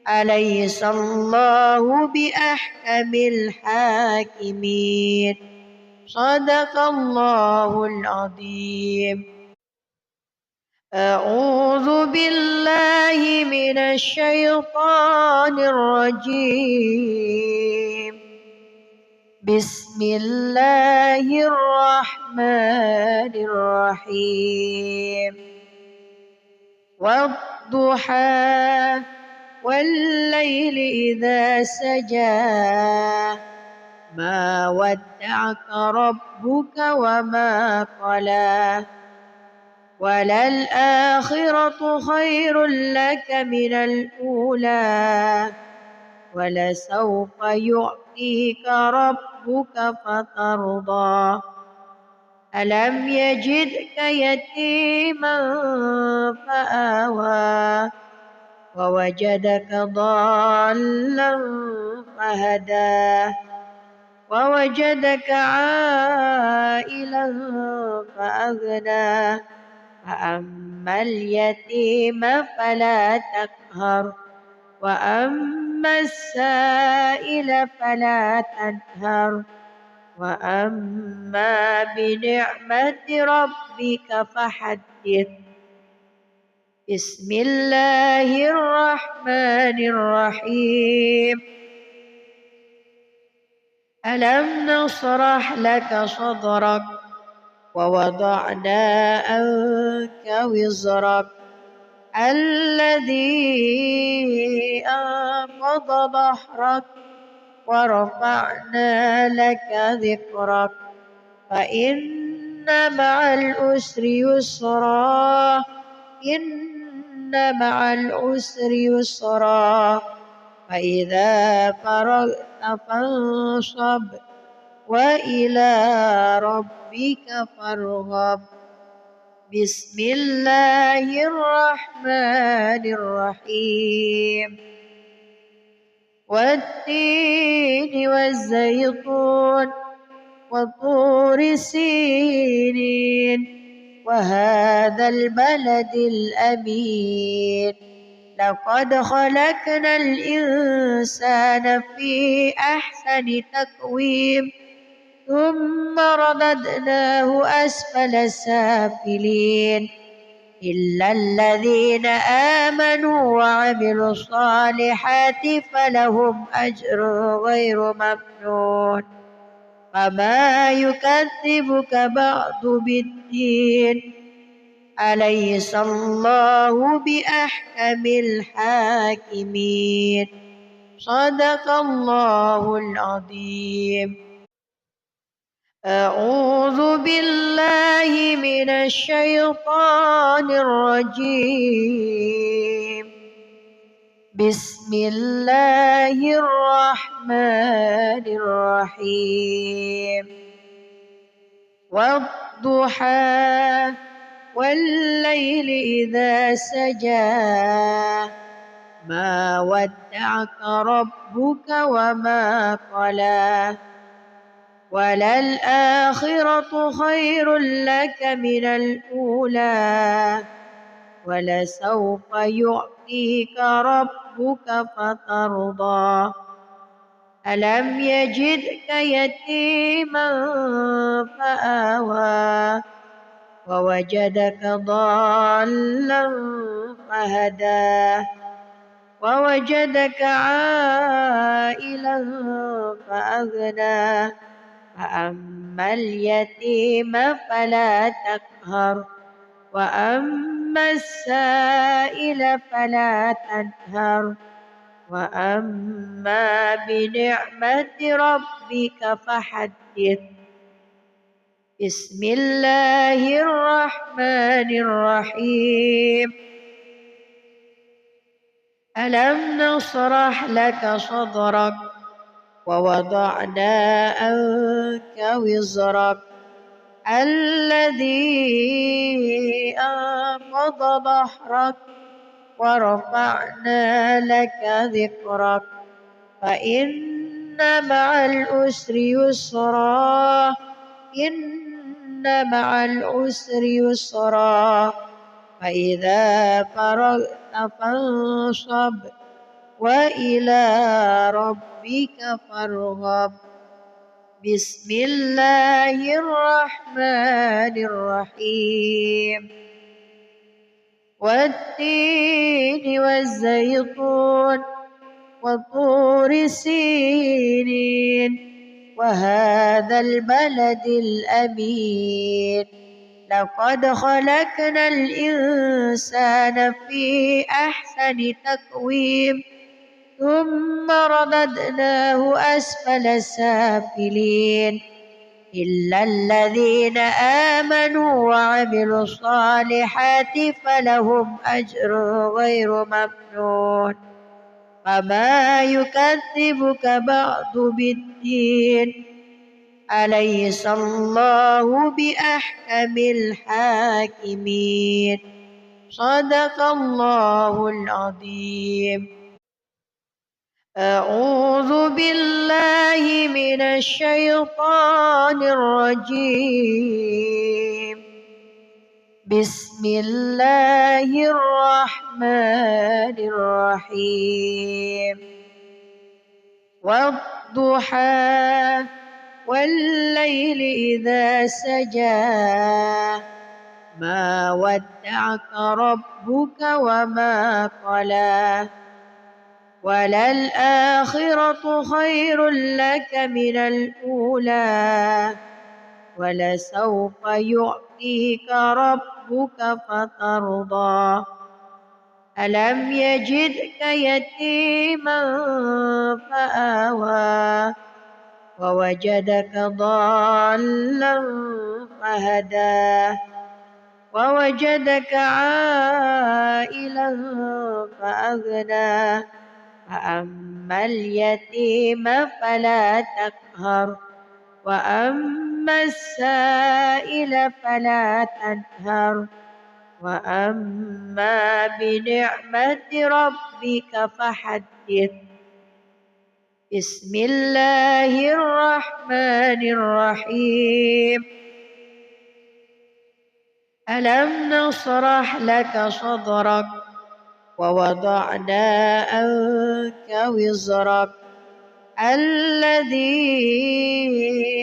أليس الله بأحكم الحاكمين صدق الله العظيم. أعوذ بالله من الشيطان الرجيم بسم الله الرحمن الرحيم والضحى والليل إذا سجى ما ودعك ربك وما قلى وللآخرة خير لك من الأولى ولسوف يعطيك ربك فترضى ألم يجدك يتيما فآوى ووجدك ضالا فهدى ووجدك عائلا فأغنى فأما اليتيم فلا تقهر وأما السائل فلا تنهر وأما بنعمة ربك فحدث بسم الله الرحمن الرحيم ألم نشرح لك صدرك ووضعنا عنك وزرك الذي أنقض ظهرك ورفعنا لك ذكرك فإن مع العسر يسرا إن مع العسر يسرا فإذا فرغت فانصب وإلى ربك فارغب بسم الله الرحمن الرحيم والتين والزيتون وطور سينين وهذا البلد الأمين لقد خلقنا الإنسان في أحسن تقويم ثم رددناه أسفل سافلين إلا الذين آمنوا وعملوا الصالحات فلهم أجر غير ممنون فما يكذبك بعد بالدين أليس الله بأحكم الحاكمين صدق الله العظيم. أعوذ بالله من الشيطان الرجيم بسم الله الرحمن الرحيم والضحى والليل إذا سجى ما ودعك ربك وما قلى وللآخرة خير لك من الأولى ولسوف يعطيك ربك فترضى ألم يجدك يتيما فآوى ووجدك ضالا فهدى ووجدك عائلا فأغنى فأما اليتيم فلا تقهر وأما السائل فلا تنهر وأما بنعمة ربك فحدث بسم الله الرحمن الرحيم ألم نشرح لك صدرك ووضعنا عنك وزرك الذي أنقض ظهرك ورفعنا لك ذكرك فإن مع العسر يسرا إن مع العسر يسرا فإذا فرغت فانصب وإلى ربك فارغب بسم الله الرحمن الرحيم والتين والزيتون وطور سينين وهذا البلد الأمين لقد خلقنا الإنسان في أحسن تقويم ثم رددناه أسفل سافلين إلا الذين آمنوا وعملوا الصالحات فلهم أجر غير ممنون فما يكذبك بعد بالدين أليس الله بأحكم الحاكمين صدق الله العظيم أعوذ بالله من الشيطان الرجيم بسم الله الرحمن الرحيم والضحى والليل إذا سجى ما ودعك ربك وما قلى وللآخرة خير لك من الأولى ولسوف يعطيك ربك فترضى ألم يجدك يتيما فآوى ووجدك ضالا فهدى ووجدك عائلا فأغنى فأما اليتيم فلا تقهر وأما السائل فلا تنهر وأما بنعمة ربك فحدث بسم الله الرحمن الرحيم ألم نشرح لك صدرك ووضعنا عنك وزرك الذي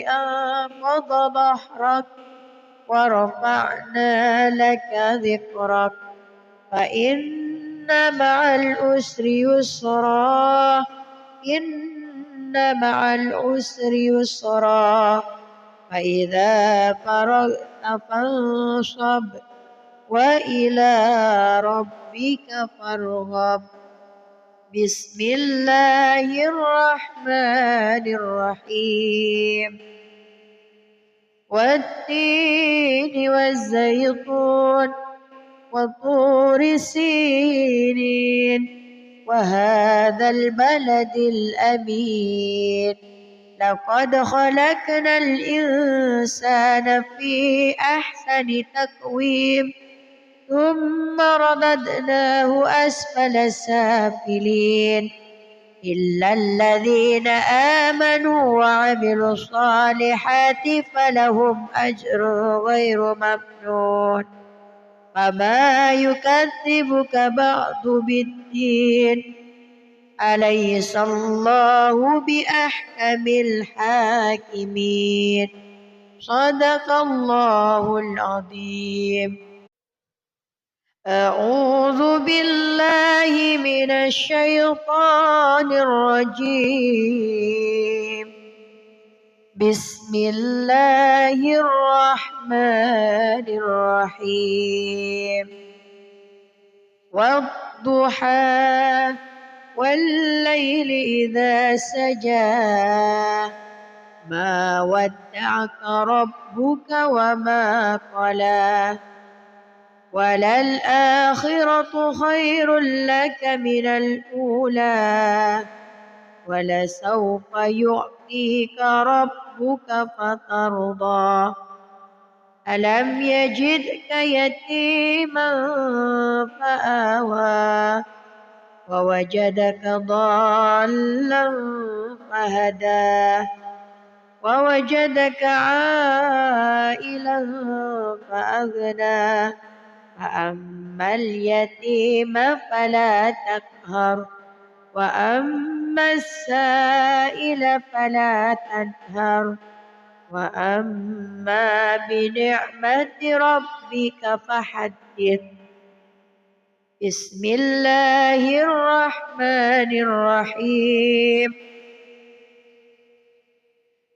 أنقض ظهرك ورفعنا لك ذكرك فإن مع العسر يسرا إن مع العسر يسرا فإذا فرغت فانصب وإلى ربك فارغب بسم الله الرحمن الرحيم والتين والزيتون وطور سينين وهذا البلد الأمين لقد خلقنا الإنسان في أحسن تقويم ثم رددناه أسفل سافلين إلا الذين آمنوا وعملوا الصالحات فلهم أجر غير ممنون وما يكذبك بعد بالدين أليس الله بأحكم الحاكمين صدق الله العظيم. أعوذ بالله من الشيطان الرجيم. بسم الله الرحمن الرحيم. والضحى والليل إذا سجى ما ودعك ربك وما قلى وللآخرة خير لك من الأولى ولسوف يعطيك ربك فترضى ألم يجدك يتيما فآوى ووجدك ضالا فهدى ووجدك عائلا فأغنى فأما اليتيم فلا تقهر وأما السائل فلا تنهر وأما بنعمة ربك فحدث. بسم الله الرحمن الرحيم.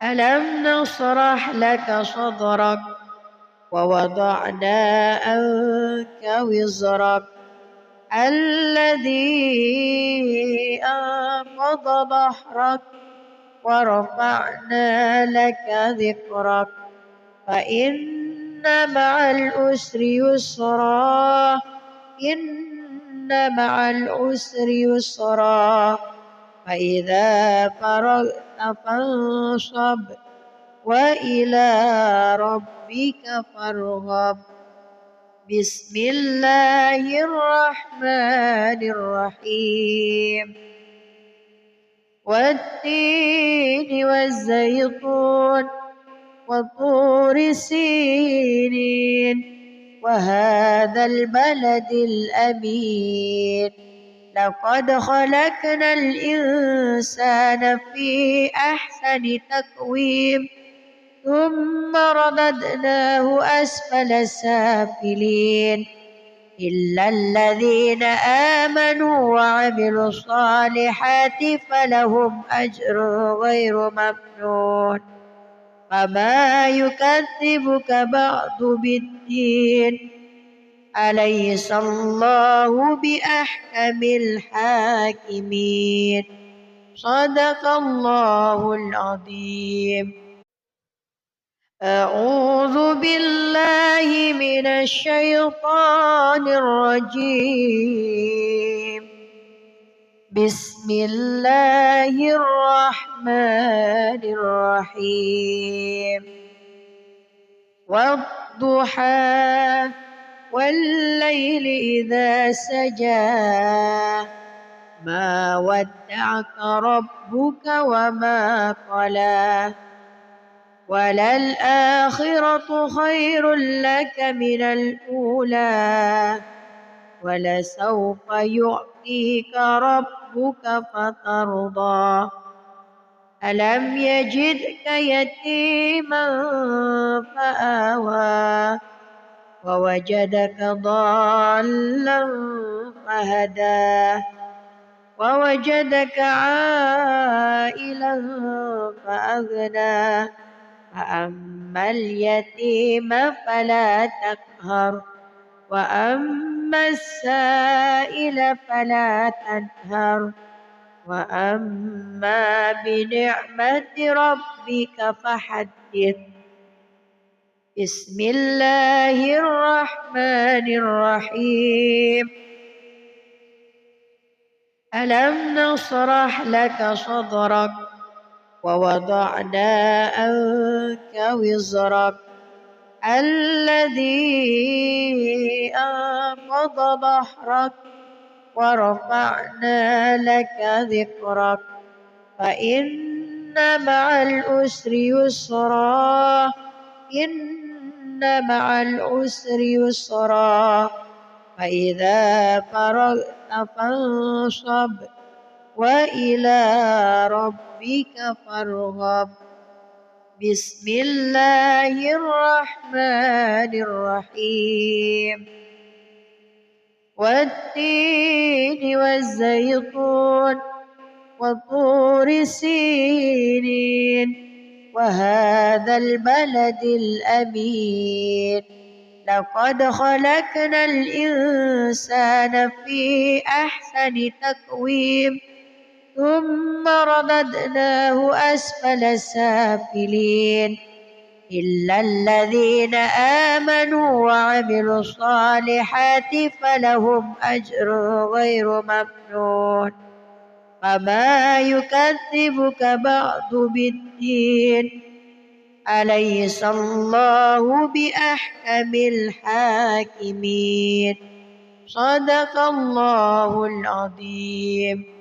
ألم نشرح لك صدرك ووضعنا عنك وزرك الذي أنقض ظهرك ورفعنا لك ذكرك فإن مع العسر يسرا إن مع العسر يسرا فإذا فرغت فانصب وإلى ربك فارغب. بسم الله الرحمن الرحيم. والتين والزيتون وطور سينين وهذا البلد الأمين لقد خلقنا الإنسان في أحسن تقويم ثم رددناه أسفل سافلين إلا الذين آمنوا وعملوا الصالحات فلهم أجر غير ممنون وما يكذبك بعد بالدين أليس الله بأحكم الحاكمين صدق الله العظيم. أعوذ بالله من الشيطان الرجيم. بسم الله الرحمن الرحيم. والضحى والليل إذا سجى ما ودعك ربك وما قلى وللآخرة خير لك من الأولى ولسوف يعطيك ربك فترضى ألم يجدك يتيما فآوى ووجدك ضالا فهدى ووجدك عائلا فأغنى فأما اليتيم فلا تقهر وأما السائل فلا تنهر وأما بنعمة ربك فحدث. بسم الله الرحمن الرحيم. ألم نشرح لك صدرك ووضعنا عنك وزرك الذي أنقض ظهرك ورفعنا لك ذكرك فإن مع العسر يسرا إن مع العسر يسرا فإذا فرغت فانصب وإلى ربك فارغب بسم الله الرحمن الرحيم والتين والزيتون وطور سينين وهذا البلد الأمين لقد خلقنا الإنسان في أحسن تقويم ثم رددناه أسفل سافلين إلا الذين آمنوا وعملوا الصالحات فلهم أجر غير ممنون فما يكذبك بعد بالدين أليس الله بأحكم الحاكمين صدق الله العظيم.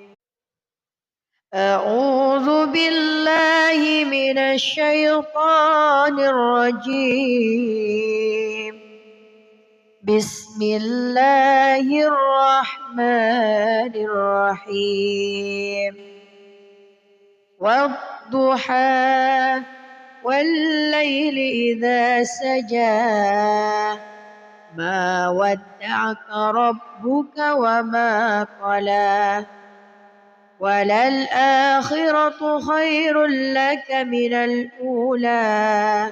أعوذ بالله من الشيطان الرجيم بسم الله الرحمن الرحيم والضحى والليل إذا سجى ما ودعك ربك وما قلى وللآخرة خير لك من الأولى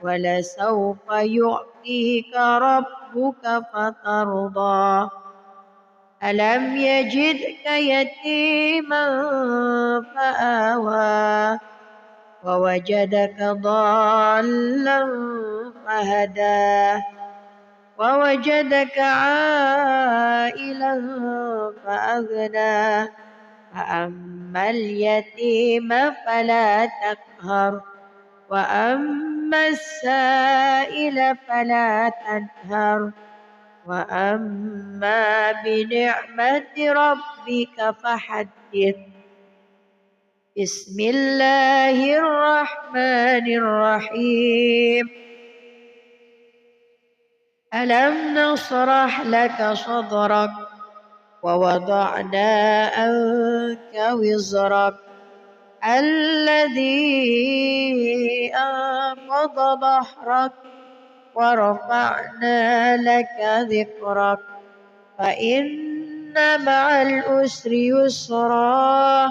ولسوف يعطيك ربك فترضى ألم يجدك يتيما فآوى ووجدك ضالا فهدى ووجدك عائلا فأغنى فأما اليتيم فلا تقهر وأما السائل فلا تنهر وأما بنعمة ربك فحدث بسم الله الرحمن الرحيم ألم نشرح لك صدرك ووضعنا عنك وزرك الذي أنقض ظهرك ورفعنا لك ذكرك فإن مع العسر يسرا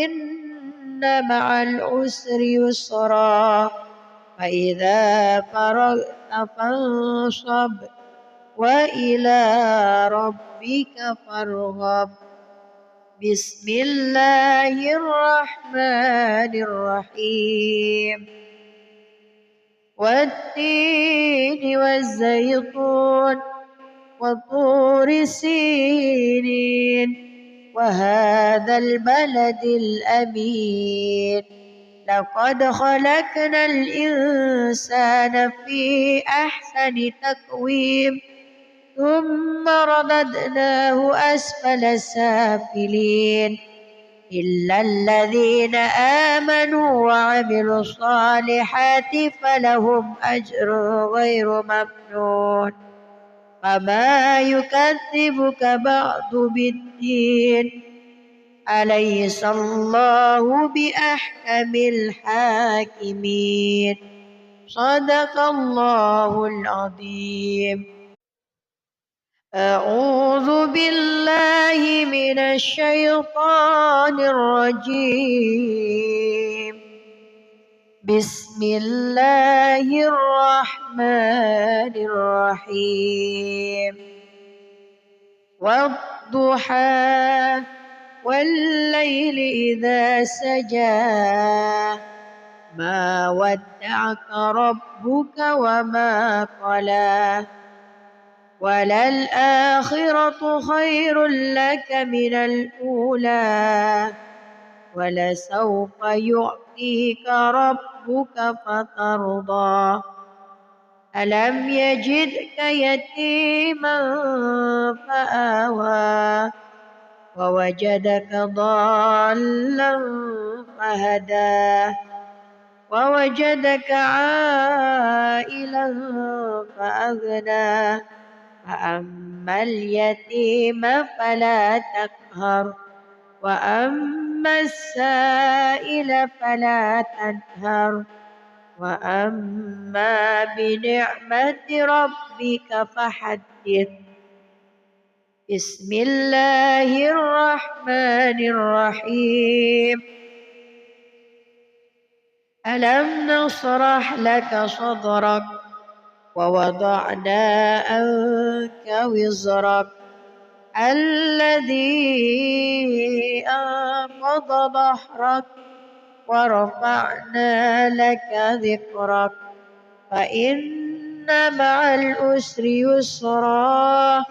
إن مع العسر يسرا فإذا فرغت فانصب وإلى ربك فارغب بسم الله الرحمن الرحيم والتين والزيتون وطور سينين وهذا البلد الأمين لقد خلقنا الإنسان في أحسن تقويم ثم رددناه أسفل سافلين إلا الذين آمنوا وعملوا الصالحات فلهم أجر غير ممنون فما يكذبك بعد بالدين أليس الله بأحكم الحاكمين صدق الله العظيم. أعوذ بالله من الشيطان الرجيم بسم الله الرحمن الرحيم والضحى والليل إذا سجى ما ودعك ربك وما قلى وللآخرة خير لك من الأولى ولسوف يعطيك ربك فترضى ألم يجدك يتيما فآوى ووجدك ضالا فهدى ووجدك عائلا فأغنى فأما اليتيم فلا تقهر وأما السائل فلا تنهر وأما بنعمة ربك فحدث. بسم الله الرحمن الرحيم. ألم نشرح لك صدرك ووضعنا عنك وزرك الذي أنقض ظهرك ورفعنا لك ذكرك فإن مع العسر يسرا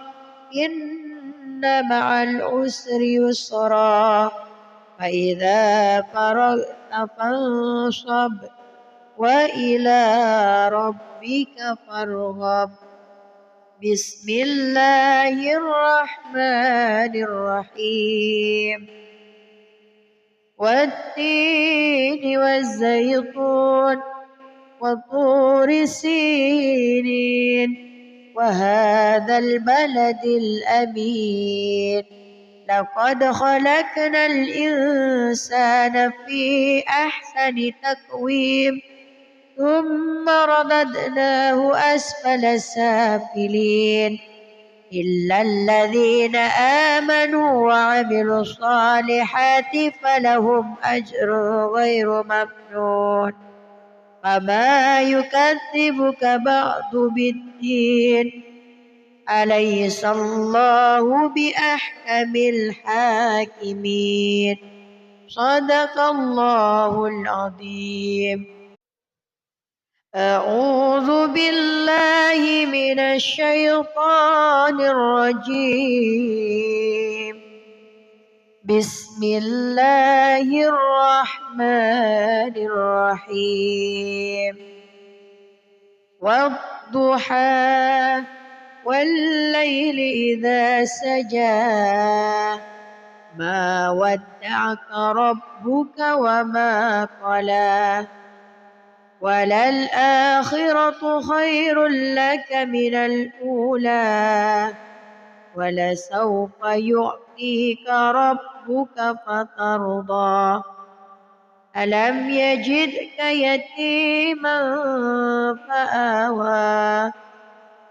إن مع العسر يسرا فإذا فرغت فانصب وإلى ربك فارغب. بسم الله الرحمن الرحيم. والتين والزيتون وطور سينين وهذا البلد الأمين لقد خلقنا الإنسان في أحسن تقويم ثم رددناه أسفل سافلين إلا الذين آمنوا وعملوا الصالحات فلهم أجر غير ممنون فما يكذبك بعد بالدين أليس الله بأحكم الحاكمين. صدق الله العظيم. أعوذ بالله من الشيطان الرجيم. بسم الله الرحمن الرحيم. والضحى والليل إذا سجى ما ودعك ربك وما قلى وللآخرة خير لك من الأولى ولسوف يعطيك ربك فترضى ألم يجدك يتيما فآوى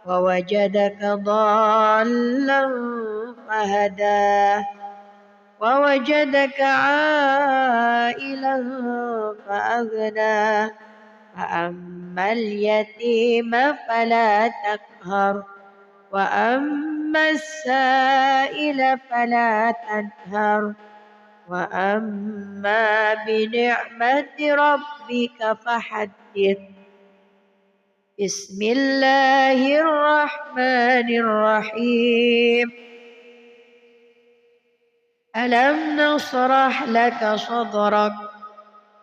ووجدك ضالا فهدى ووجدك عائلا فأغنى فأما اليتيم فلا تقهر وأما السائل فلا تنهر وأما بنعمة ربك فحدث. بسم الله الرحمن الرحيم. ألم نشرح لك صدرك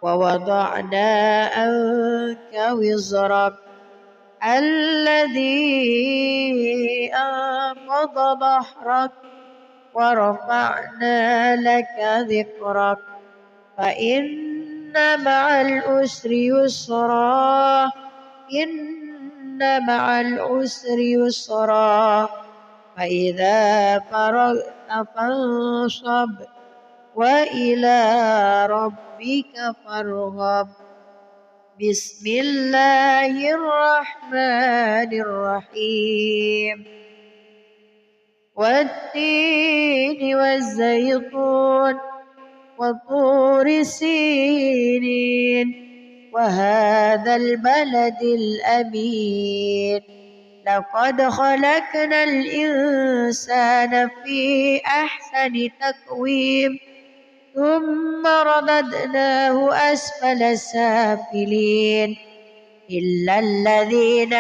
ووضعنا عنك وزرك الذي أنقض ظهرك ورفعنا لك ذكرك فإن مع العسر يسرا إن مع العسر يسرا فإذا فرغت فانصب وإلى ربك فارغب. بسم الله الرحمن الرحيم. والتين والزيتون وطور سينين وهذا البلد الأمين لقد خلقنا الإنسان في أحسن تقويم ثم رددناه أسفل سافلين إلا الذين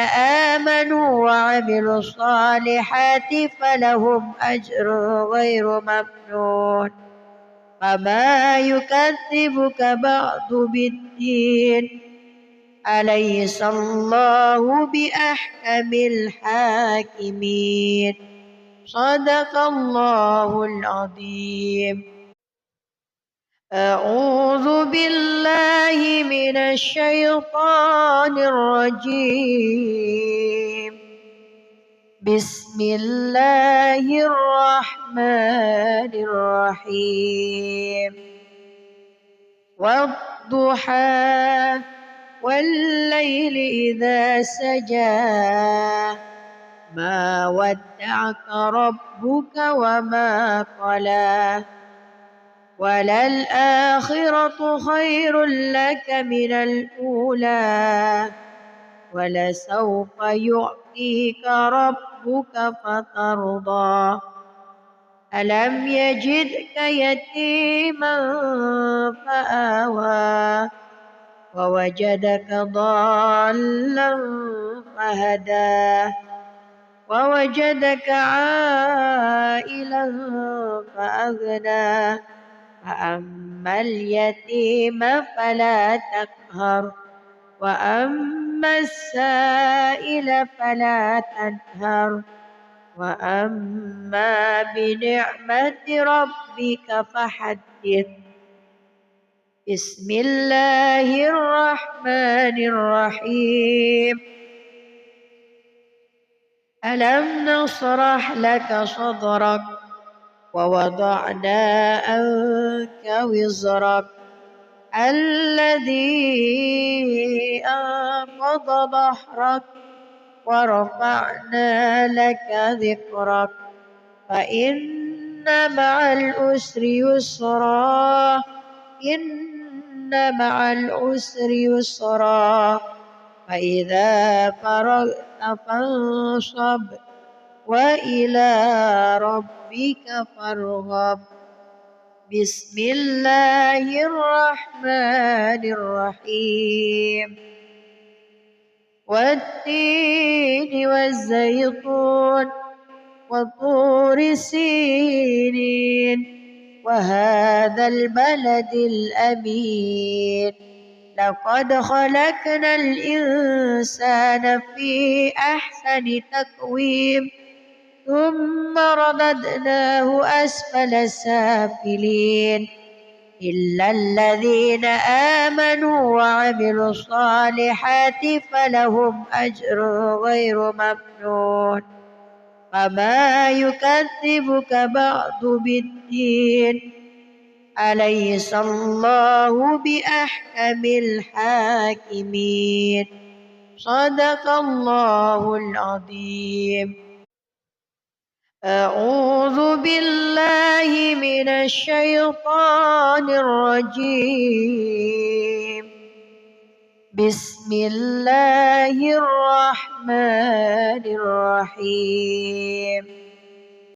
آمنوا وعملوا الصالحات فلهم أجر غير ممنون فما يكذبك بعد بالدين أليس الله بأحكم الحاكمين. صدق الله العظيم. أعوذ بالله من الشيطان الرجيم. بسم الله الرحمن الرحيم. والضحى والليل إذا سجى ما ودعك ربك وما قلى وللآخرة خير لك من الأولى ولسوف يعطيك ربك فترضى ألم يجدك يتيما فآوى ووجدك ضالا فهدى ووجدك عائلا فأغنى فأما اليتيم فلا تقهر وأما السائل فلا تنهر وأما بنعمة ربك فحدث. بسم الله الرحمن الرحيم. ألم نشرح لك صدرك ووضعنا عنك وزرك الذي أنقض ظهرك ورفعنا لك ذكرك فإن مع العسر يسرا إن مع العسر يسرا فإذا فرغت فانصب وإلى ربك فارغب. بسم الله الرحمن الرحيم. والتين والزيتون وطور سينين وهذا البلد الأمين لقد خلقنا الإنسان في أحسن تقويم ثم رددناه أسفل سافلين إلا الذين آمنوا وعملوا الصالحات فلهم أجر غير ممنون فما يكذبك بعد بالدين أليس الله بأحكم الحاكمين. صدق الله العظيم. أعوذ بالله من الشيطان الرجيم. بسم الله الرحمن الرحيم.